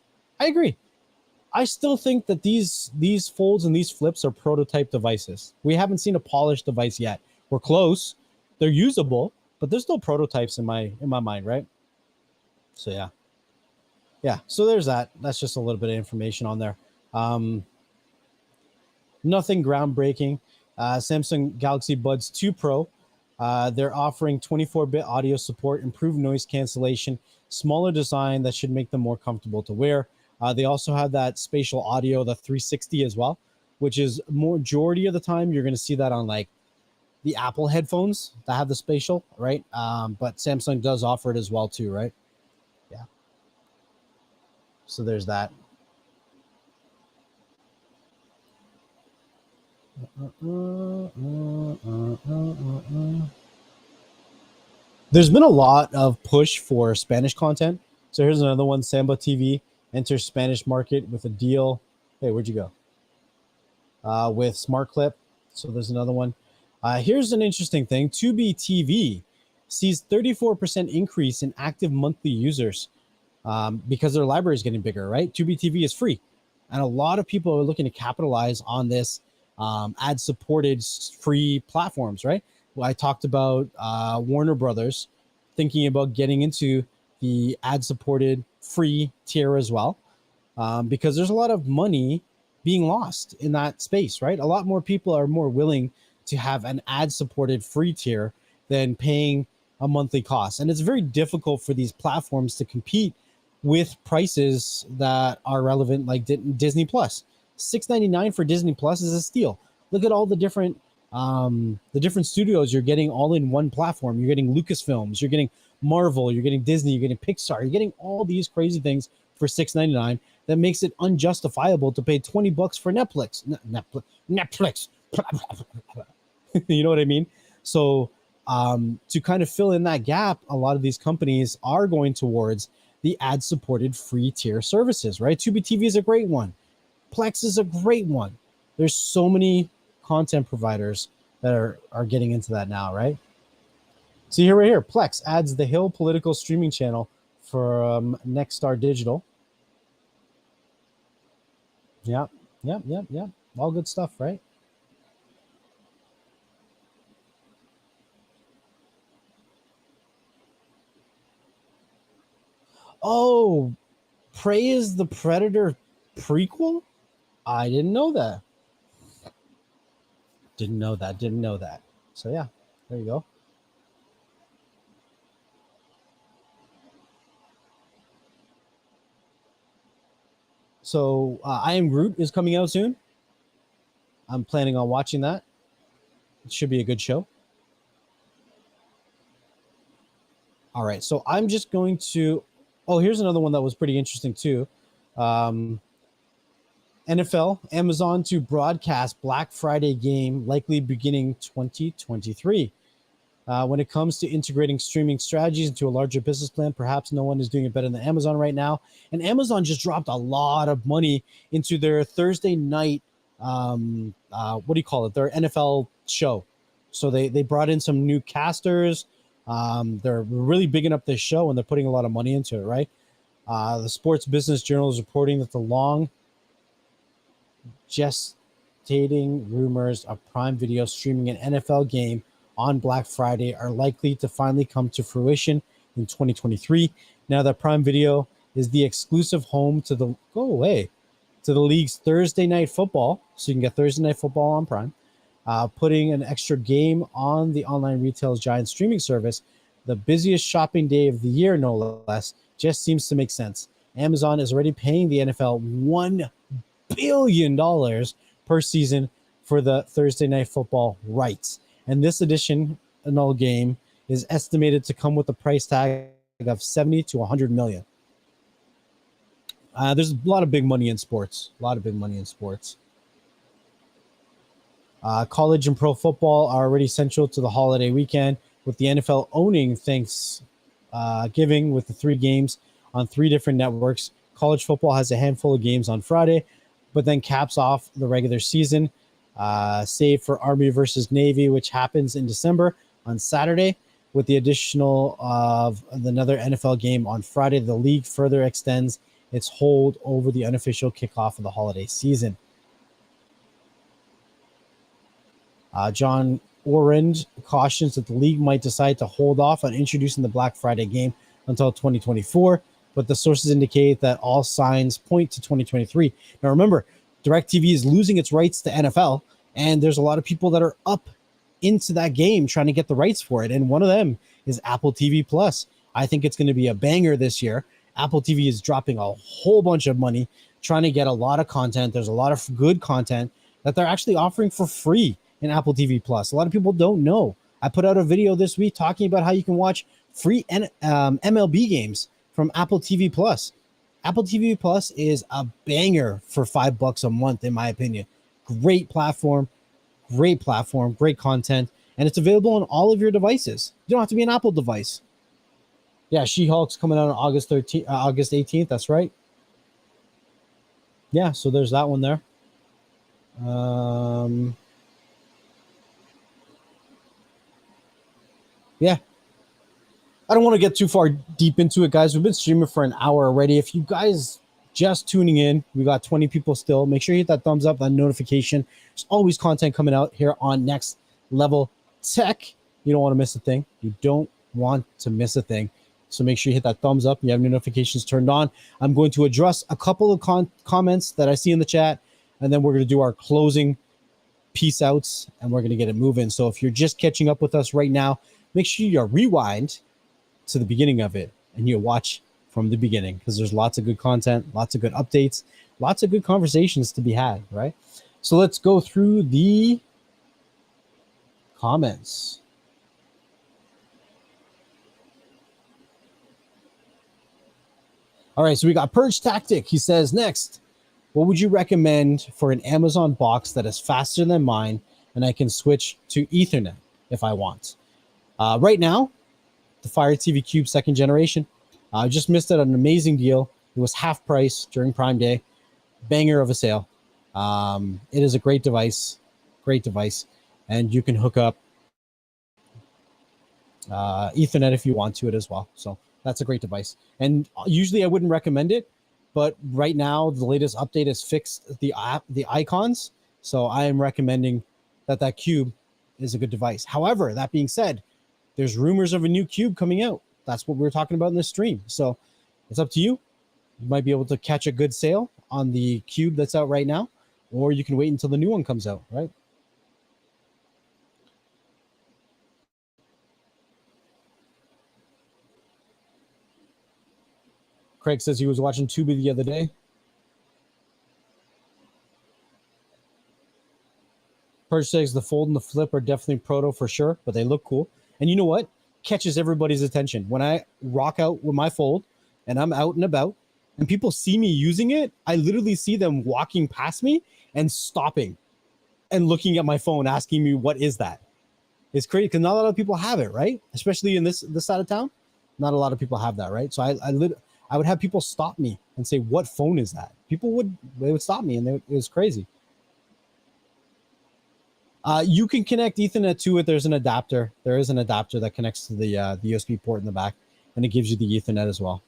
I still think that these Folds and these Flips are prototype devices. We haven't seen a polished device yet. We're close. They're usable, but there's still prototypes in my mind, right? So yeah. So there's that. That's just a little bit of information on there. Nothing groundbreaking. Samsung Galaxy Buds 2 Pro. They're offering 24-bit audio support, improved noise cancellation, smaller design that should make them more comfortable to wear. They also have that spatial audio, the 360 as well. which is majority of the time you're going to see that on like the Apple headphones that have the spatial, right? But Samsung does offer it as well too, right? Yeah. So there's that. There's been a lot of push for Spanish content. So here's another one. Samba TV enters Spanish market with a deal. Hey, where'd you go? With Smart Clip. So there's another one. Here's an interesting thing. Tubi TV sees 34% increase in active monthly users because their library is getting bigger, right? Tubi TV is free. And a lot of people are looking to capitalize on this ad-supported free platforms, right? Well, I talked about Warner Brothers thinking about getting into the ad-supported free tier as well, because there's a lot of money being lost in that space, right? A lot more people are more willing to have an ad-supported free tier than paying a monthly cost. And it's very difficult for these platforms to compete with prices that are relevant, like Disney Plus. $6.99 for Disney Plus is a steal. Look at all the different studios you're getting all in one platform. You're getting Lucasfilms, you're getting Marvel, you're getting Disney, you're getting Pixar, you're getting all these crazy things for $6.99. That makes it unjustifiable to pay $20 for Netflix. Netflix. You know what I mean? So to kind of fill in that gap, a lot of these companies are going towards the ad-supported free tier services, right? Tubi TV is a great one. Plex is a great one. There's so many content providers that are getting into that now, right? See here, right here, Plex adds the Hill political streaming channel from Nexstar Digital. Yeah. All good stuff, right? Oh, Prey is the Predator prequel? I didn't know that. Didn't know that. So yeah, there you go. So I Am Groot is coming out soon. I'm planning on watching that. It should be a good show. All right, so I'm just going to. Oh, here's another one that was pretty interesting too. NFL, Amazon to broadcast Black Friday game likely beginning 2023. When it comes to integrating streaming strategies into a larger business plan, perhaps no one is doing it better than Amazon right now. And Amazon just dropped a lot of money into their Thursday night, what do you call it? Their NFL show. So they brought in some new casters. They're really bigging up this show and they're putting a lot of money into it, right? The Sports Business Journal is reporting that the long gestating rumors of Prime Video streaming an NFL game on Black Friday are likely to finally come to fruition in 2023. Now that Prime Video is the exclusive home to the league's Thursday Night Football, so you can get Thursday Night Football on Prime, putting an extra game on the online retail's giant streaming service, the busiest shopping day of the year, no less, just seems to make sense. Amazon is already paying the NFL $1 billion per season for the Thursday Night Football rights. And this additional game is estimated to come with a price tag of 70 to 100 million. There's a lot of big money in sports. College and pro football are already central to the holiday weekend, with the NFL owning Thanksgiving with the 3 games on 3 different networks. College football has a handful of games on Friday, but then caps off the regular season, save for Army versus Navy, which happens in December on Saturday, with the additional of another NFL game on Friday. The league further extends its hold over the unofficial kickoff of the holiday season. John Orend cautions that the league might decide to hold off on introducing the Black Friday game until 2024, but the sources indicate that all signs point to 2023. Now remember, DirecTV is losing its rights to NFL, and there's a lot of people that are up into that game trying to get the rights for it, and one of them is Apple TV Plus. I think it's going to be a banger this year. Apple TV is dropping a whole bunch of money trying to get a lot of content. There's a lot of good content that they're actually offering for free in Apple TV Plus. A lot of people don't know. I put out a video this week talking about how you can watch free MLB games from Apple TV Plus. Apple TV Plus is a banger for $5 a month, in my opinion. Great platform, great content, and it's available on all of your devices. You don't have to be an Apple device. Yeah, She-Hulk's coming out on August 18th. That's right. Yeah, so there's that one there. Yeah. I don't want to get too far deep into it, guys. We've been streaming for an hour already. If you guys just tuning in, we got 20 people still. Make sure you hit that thumbs up, that notification. There's always content coming out here on Next Level Tech. You don't want to miss a thing. You don't want to miss a thing. So make sure you hit that thumbs up. You have your notifications turned on. I'm going to address a couple of comments that I see in the chat, and then we're going to do our closing peace outs, and we're going to get it moving. So if you're just catching up with us right now, make sure you rewind to the beginning of it and you watch from the beginning, because there's lots of good content, lots of good updates, lots of good conversations to be had, right? So let's go through the comments. All right, so we got Purge Tactic. He says, next, what would you recommend for an Amazon box that is faster than mine and I can switch to Ethernet if I want? Right now, the Fire TV Cube 2nd generation. I just missed out on an amazing deal. It was half price during Prime Day. Banger of a sale. It is a great device, and you can hook up Ethernet if you want to it as well. So that's a great device. And usually I wouldn't recommend it, but right now the latest update has fixed the icons. So I am recommending that Cube is a good device. However, that being said, there's rumors of a new Cube coming out. That's what we're talking about in this stream. So it's up to you. You might be able to catch a good sale on the Cube that's out right now, or you can wait until the new one comes out, right? Craig says he was watching Tubi the other day. Purge says the fold and the flip are definitely proto for sure, but they look cool. And you know what? Catches everybody's attention. When I rock out with my fold and I'm out and about and people see me using it, I literally see them walking past me and stopping and looking at my phone, asking me, what is that? It's crazy because not a lot of people have it, right? Especially in this side of town. Not a lot of people have that, right? So I would have people stop me and say, what phone is that? They would stop me, and it was crazy. You can connect Ethernet to it. There's an adapter. There is an adapter that connects to the USB port in the back, and it gives you the Ethernet as well.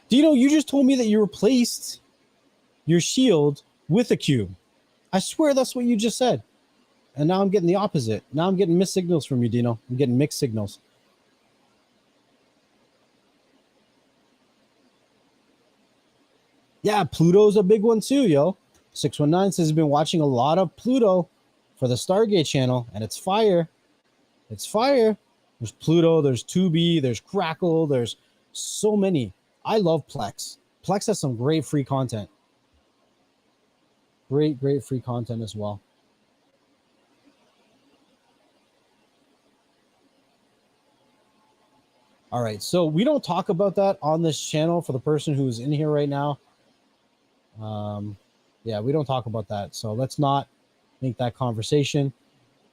Dino, you just told me that you replaced your Shield with a Cube. I swear that's what you just said. And now I'm getting the opposite. Now I'm getting mixed signals from you, Dino. I'm getting mixed signals. Yeah, Pluto's a big one too, yo. 619 says he's been watching a lot of Pluto for the Stargate channel, and it's fire. It's fire. There's Pluto, there's Tubi, there's Crackle, there's so many. I love Plex. Plex has some great free content. Great free content as well. All right, so we don't talk about that on this channel for the person who's in here right now. Yeah, we don't talk about that. So let's not make that conversation.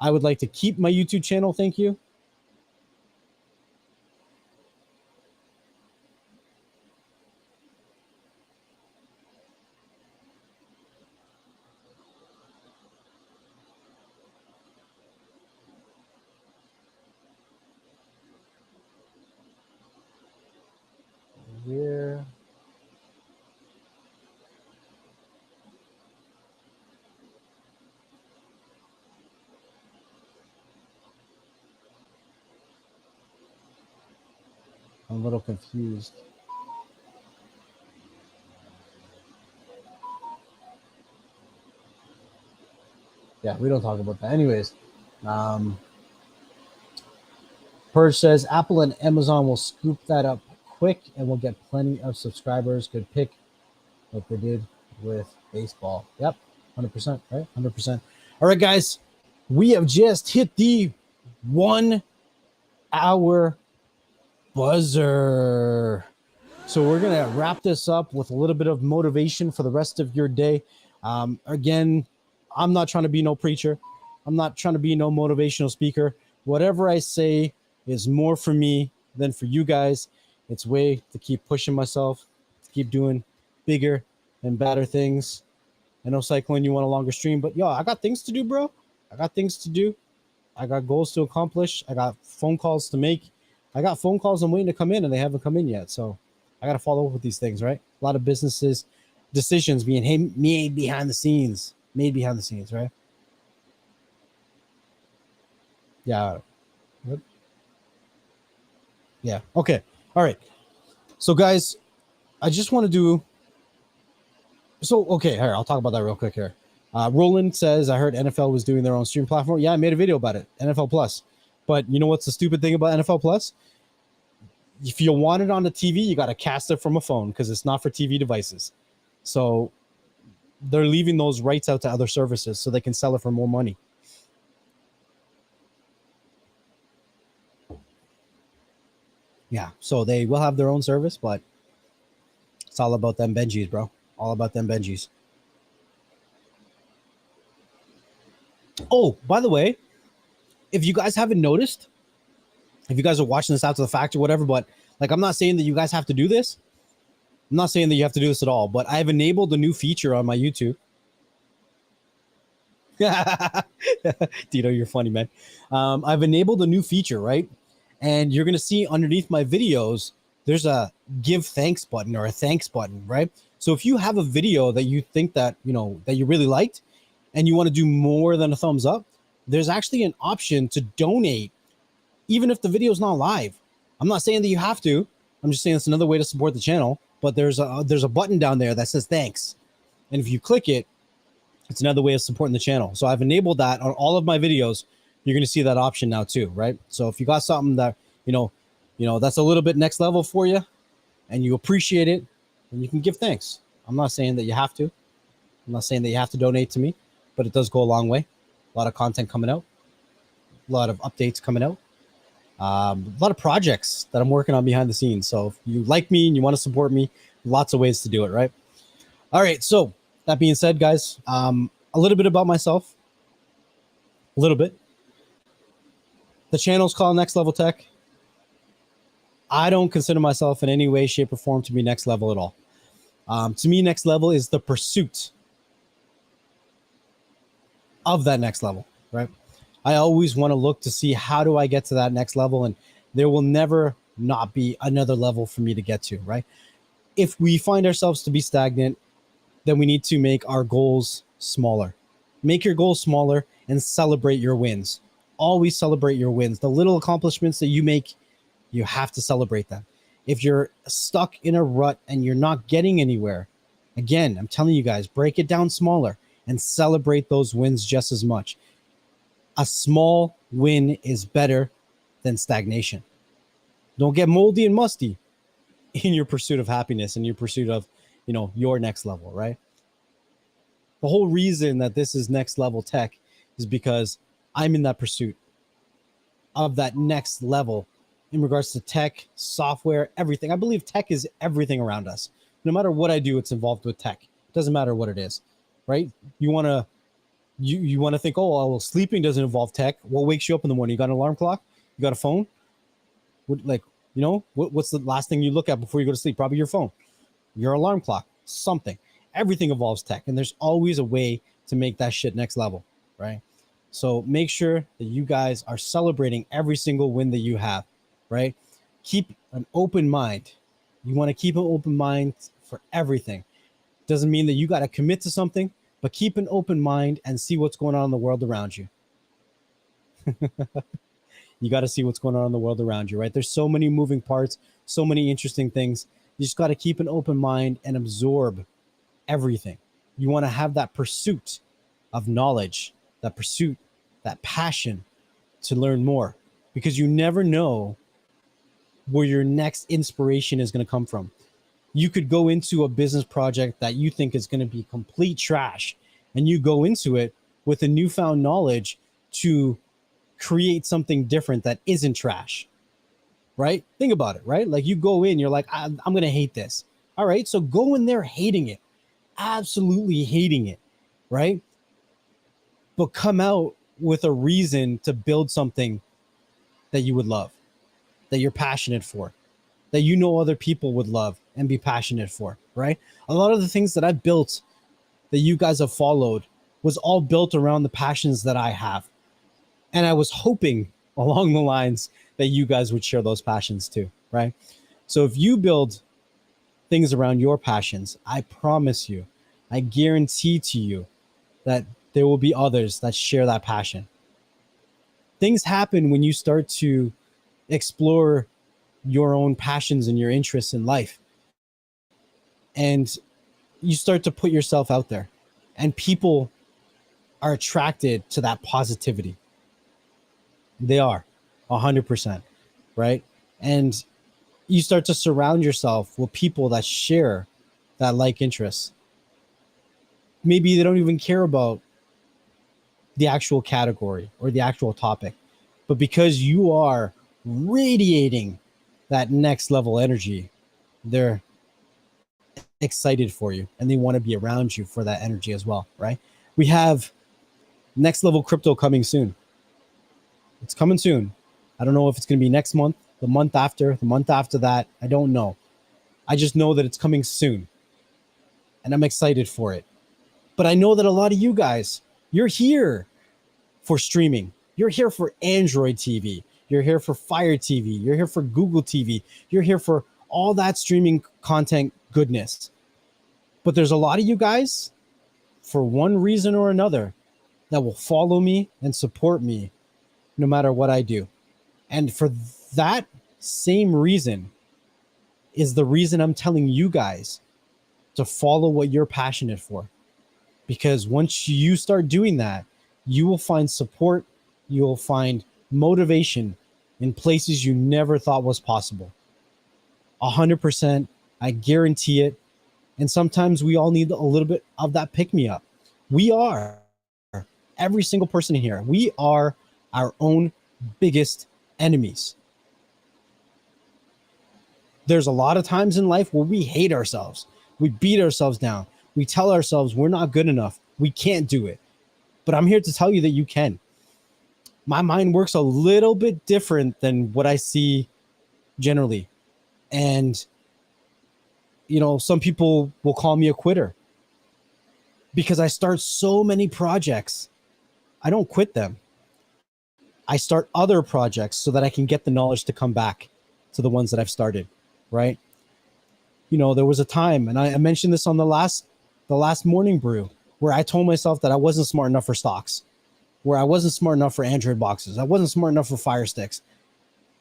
I would like to keep my YouTube channel. Thank you. Here. I'm a little confused. Yeah, we don't talk about that. Anyways, Purge says Apple and Amazon will scoop that up quick and we'll get plenty of subscribers. Good pick, like they did with baseball. Yep, 100%, right? 100%. All right, guys, we have just hit the 1 hour buzzer. So we're going to wrap this up with a little bit of motivation for the rest of your day. Again, I'm not trying to be no preacher. I'm not trying to be no motivational speaker. Whatever I say is more for me than for you guys. It's a way to keep pushing myself, to keep doing bigger and better things. I know, Cyclone, you want a longer stream, but yo, I got things to do, bro. I got things to do. I got goals to accomplish. I got phone calls to make. I got phone calls I'm waiting to come in, and they haven't come in yet. So I got to follow up with these things, right? A lot of businesses, decisions being made behind the scenes, right? Yeah. What? Yeah. Okay. All right. So, guys, I just want to do. So, okay, here, I'll talk about that real quick here. Roland says, I heard NFL was doing their own stream platform. Yeah, I made a video about it, NFL Plus. But you know what's the stupid thing about NFL Plus? If you want it on the TV, you got to cast it from a phone because it's not for TV devices. So they're leaving those rights out to other services so they can sell it for more money. Yeah, so they will have their own service, but it's all about them Benjis, bro. All about them Benjis. Oh, by the way, if you guys haven't noticed, if you guys are watching this after the fact or whatever, but like, I'm not saying that you guys have to do this. I'm not saying that you have to do this at all, but I've enabled a new feature on my YouTube. Tito, you're funny, man. I've enabled a new feature, right? And you're going to see underneath my videos, there's a give thanks button or a thanks button, right? So if you have a video that you think that, you know, that you really liked and you want to do more than a thumbs up, there's actually an option to donate, even if the video is not live. I'm not saying that you have to. I'm just saying it's another way to support the channel. But there's a button down there that says thanks. And if you click it, it's another way of supporting the channel. So I've enabled that on all of my videos. You're going to see that option now too, right? So if you got something that, you know, that's a little bit next level for you and you appreciate it, then you can give thanks. I'm not saying that you have to. I'm not saying that you have to donate to me, but it does go a long way. A lot of content coming out, a lot of updates coming out, a lot of projects that I'm working on behind the scenes. So if you like me and you want to support me, lots of ways to do it, right? All right. So that being said, guys, a little bit about myself, a little bit. The channel's called NxTLvLTech. I don't consider myself in any way, shape, or form to be next level at all. To me, next level is the pursuit of that next level, right? I always want to look to see how do I get to that next level, and there will never not be another level for me to get to, right? If we find ourselves to be stagnant, then we need to make our goals smaller. Make your goals smaller and celebrate your wins. Always celebrate your wins. The little accomplishments that you make, you have to celebrate them. If you're stuck in a rut and you're not getting anywhere, again, I'm telling you guys, break it down smaller and celebrate those wins just as much. A small win is better than stagnation. Don't get moldy and musty in your pursuit of happiness and your pursuit of, you know, your next level, right? The whole reason that this is Next Level Tech is because I'm in that pursuit of that next level in regards to tech, software, everything. I believe tech is everything around us. No matter what I do, it's involved with tech. It doesn't matter what it is, right? You want to think, oh, well, sleeping doesn't involve tech. What wakes you up in the morning? You got an alarm clock? You got a phone? What's the last thing you look at before you go to sleep? Probably your phone, your alarm clock, something. Everything involves tech, and there's always a way to make that shit next level, right? So make sure that you guys are celebrating every single win that you have, right? Keep an open mind. You want to keep an open mind for everything. Doesn't mean that you got to commit to something, but keep an open mind and see what's going on in the world around you. You got to see what's going on in the world around you, right? There's so many moving parts, so many interesting things. You just got to keep an open mind and absorb everything. You want to have that pursuit of knowledge, that pursuit, that passion to learn more, because you never know where your next inspiration is going to come from. You could go into a business project that you think is going to be complete trash, and you go into it with a newfound knowledge to create something different that isn't trash, right? Think about it, right? Like you go in, you're like, I'm going to hate this. All right, so go in there hating it, absolutely hating it, right? But come out with a reason to build something that you would love, that you're passionate for, that you know other people would love and be passionate for, right? A lot of the things that I've built that you guys have followed was all built around the passions that I have. And I was hoping along the lines that you guys would share those passions too, right? So if you build things around your passions, I promise you, I guarantee to you that there will be others that share that passion. Things happen when you start to explore your own passions and your interests in life. And you start to put yourself out there, and people are attracted to that positivity. They are 100%, right? And you start to surround yourself with people that share that like interests. Maybe they don't even care about the actual category or the actual topic, but because you are radiating that next level energy, they're excited for you and they want to be around you for that energy as well, right? We have next level crypto coming soon. It's coming soon. I don't know if it's going to be next month, the month after that. I don't know. I just know that it's coming soon and I'm excited for it. But I know that a lot of you guys, you're here for streaming. You're here for Android TV. You're here for Fire TV. You're here for Google TV. You're here for all that streaming content goodness. But there's a lot of you guys, for one reason or another, that will follow me and support me no matter what I do. And for that same reason is the reason I'm telling you guys to follow what you're passionate for. Because once you start doing that, you will find support, you will find motivation in places you never thought was possible. 100%, I guarantee it. And sometimes we all need a little bit of that pick-me-up. We are, every single person here, we are our own biggest enemies. There's a lot of times in life where we hate ourselves. We beat ourselves down. We tell ourselves we're not good enough. We can't do it. But I'm here to tell you that you can. My mind works a little bit different than what I see generally. And, you know, some people will call me a quitter because I start so many projects. I don't quit them. I start other projects so that I can get the knowledge to come back to the ones that I've started, right? You know, there was a time, and I mentioned this on the last morning brew, where I told myself that I wasn't smart enough for stocks, where I wasn't smart enough for Android boxes. I wasn't smart enough for Fire Sticks.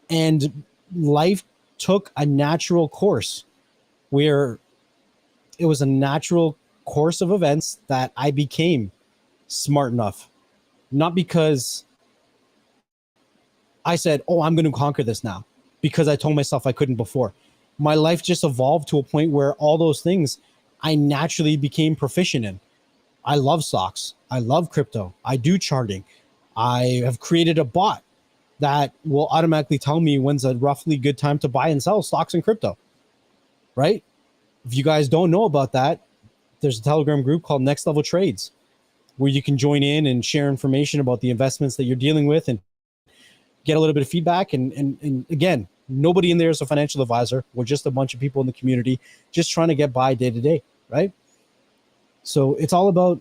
And life took a natural course where it was a natural course of events that I became smart enough. Not because I said, oh, I'm going to conquer this now, because I told myself I couldn't before. My life just evolved to a point where all those things I naturally became proficient in. I love stocks. I love crypto. I do charting. I have created a bot that will automatically tell me when's a roughly good time to buy and sell stocks and crypto, right? If you guys don't know about that, there's a Telegram group called Next Level Trades where you can join in and share information about the investments that you're dealing with and get a little bit of feedback. And again, nobody in there is a financial advisor. We're just a bunch of people in the community just trying to get by day to day, right? So it's all about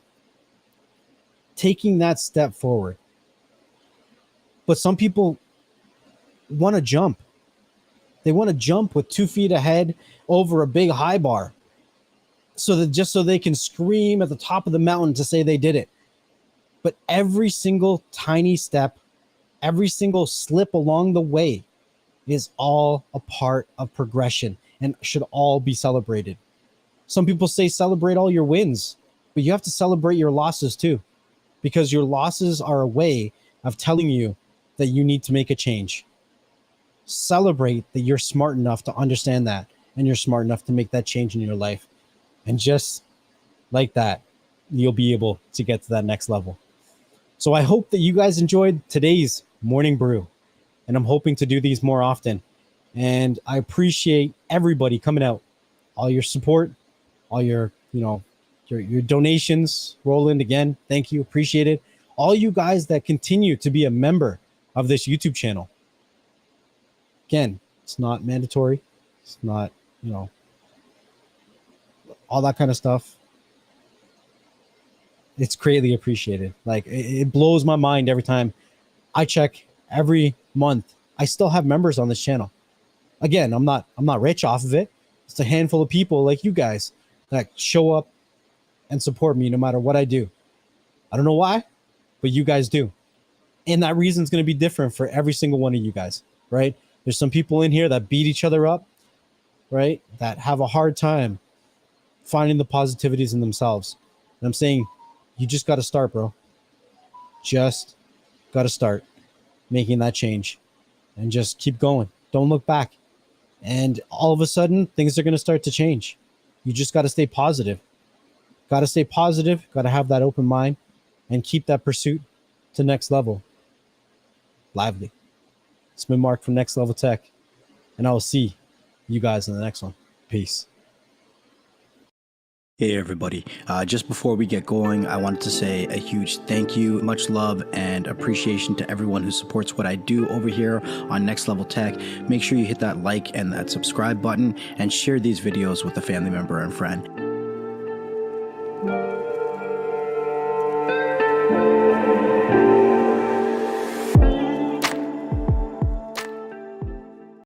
taking that step forward. But some people want to jump. They want to jump with 2 feet ahead over a big high bar so that just so they can scream at the top of the mountain to say they did it. But every single tiny step, every single slip along the way is all a part of progression and should all be celebrated. Some people say celebrate all your wins, but you have to celebrate your losses too, because your losses are a way of telling you that you need to make a change. celebrate that you're smart enough to understand that, and you're smart enough to make that change in your life. And just like that, you'll be able to get to that next level. So I hope that you guys enjoyed today's morning brew, and I'm hoping to do these more often. And I appreciate everybody coming out, all your support, all your, your donations. Roland, again, thank you. Appreciate it. All you guys that continue to be a member of this YouTube channel. Again, it's not mandatory. It's not, all that kind of stuff. It's greatly appreciated. Like, it blows my mind every time I check every month. I still have members on this channel. Again, I'm not rich off of it. It's a handful of people like you guys that show up and support me no matter what I do. I don't know why, but you guys do. And that reason is going to be different for every single one of you guys, right? There's some people in here that beat each other up, right? That have a hard time finding the positivities in themselves. And I'm saying, you just got to start, bro. Just got to start making that change and just keep going. Don't look back. And all of a sudden, things are going to start to change. You just got to stay positive. Got to stay positive. Got to have that open mind and keep that pursuit to next level lively. It's been Mark from NxTLvLTech, and I will see you guys in the next one. Peace. Hey everybody, just before we get going, I wanted to say a huge thank you, much love and appreciation to everyone who supports what I do over here on NxTLvLTech. Make sure you hit that like and that subscribe button and share these videos with a family member and friend.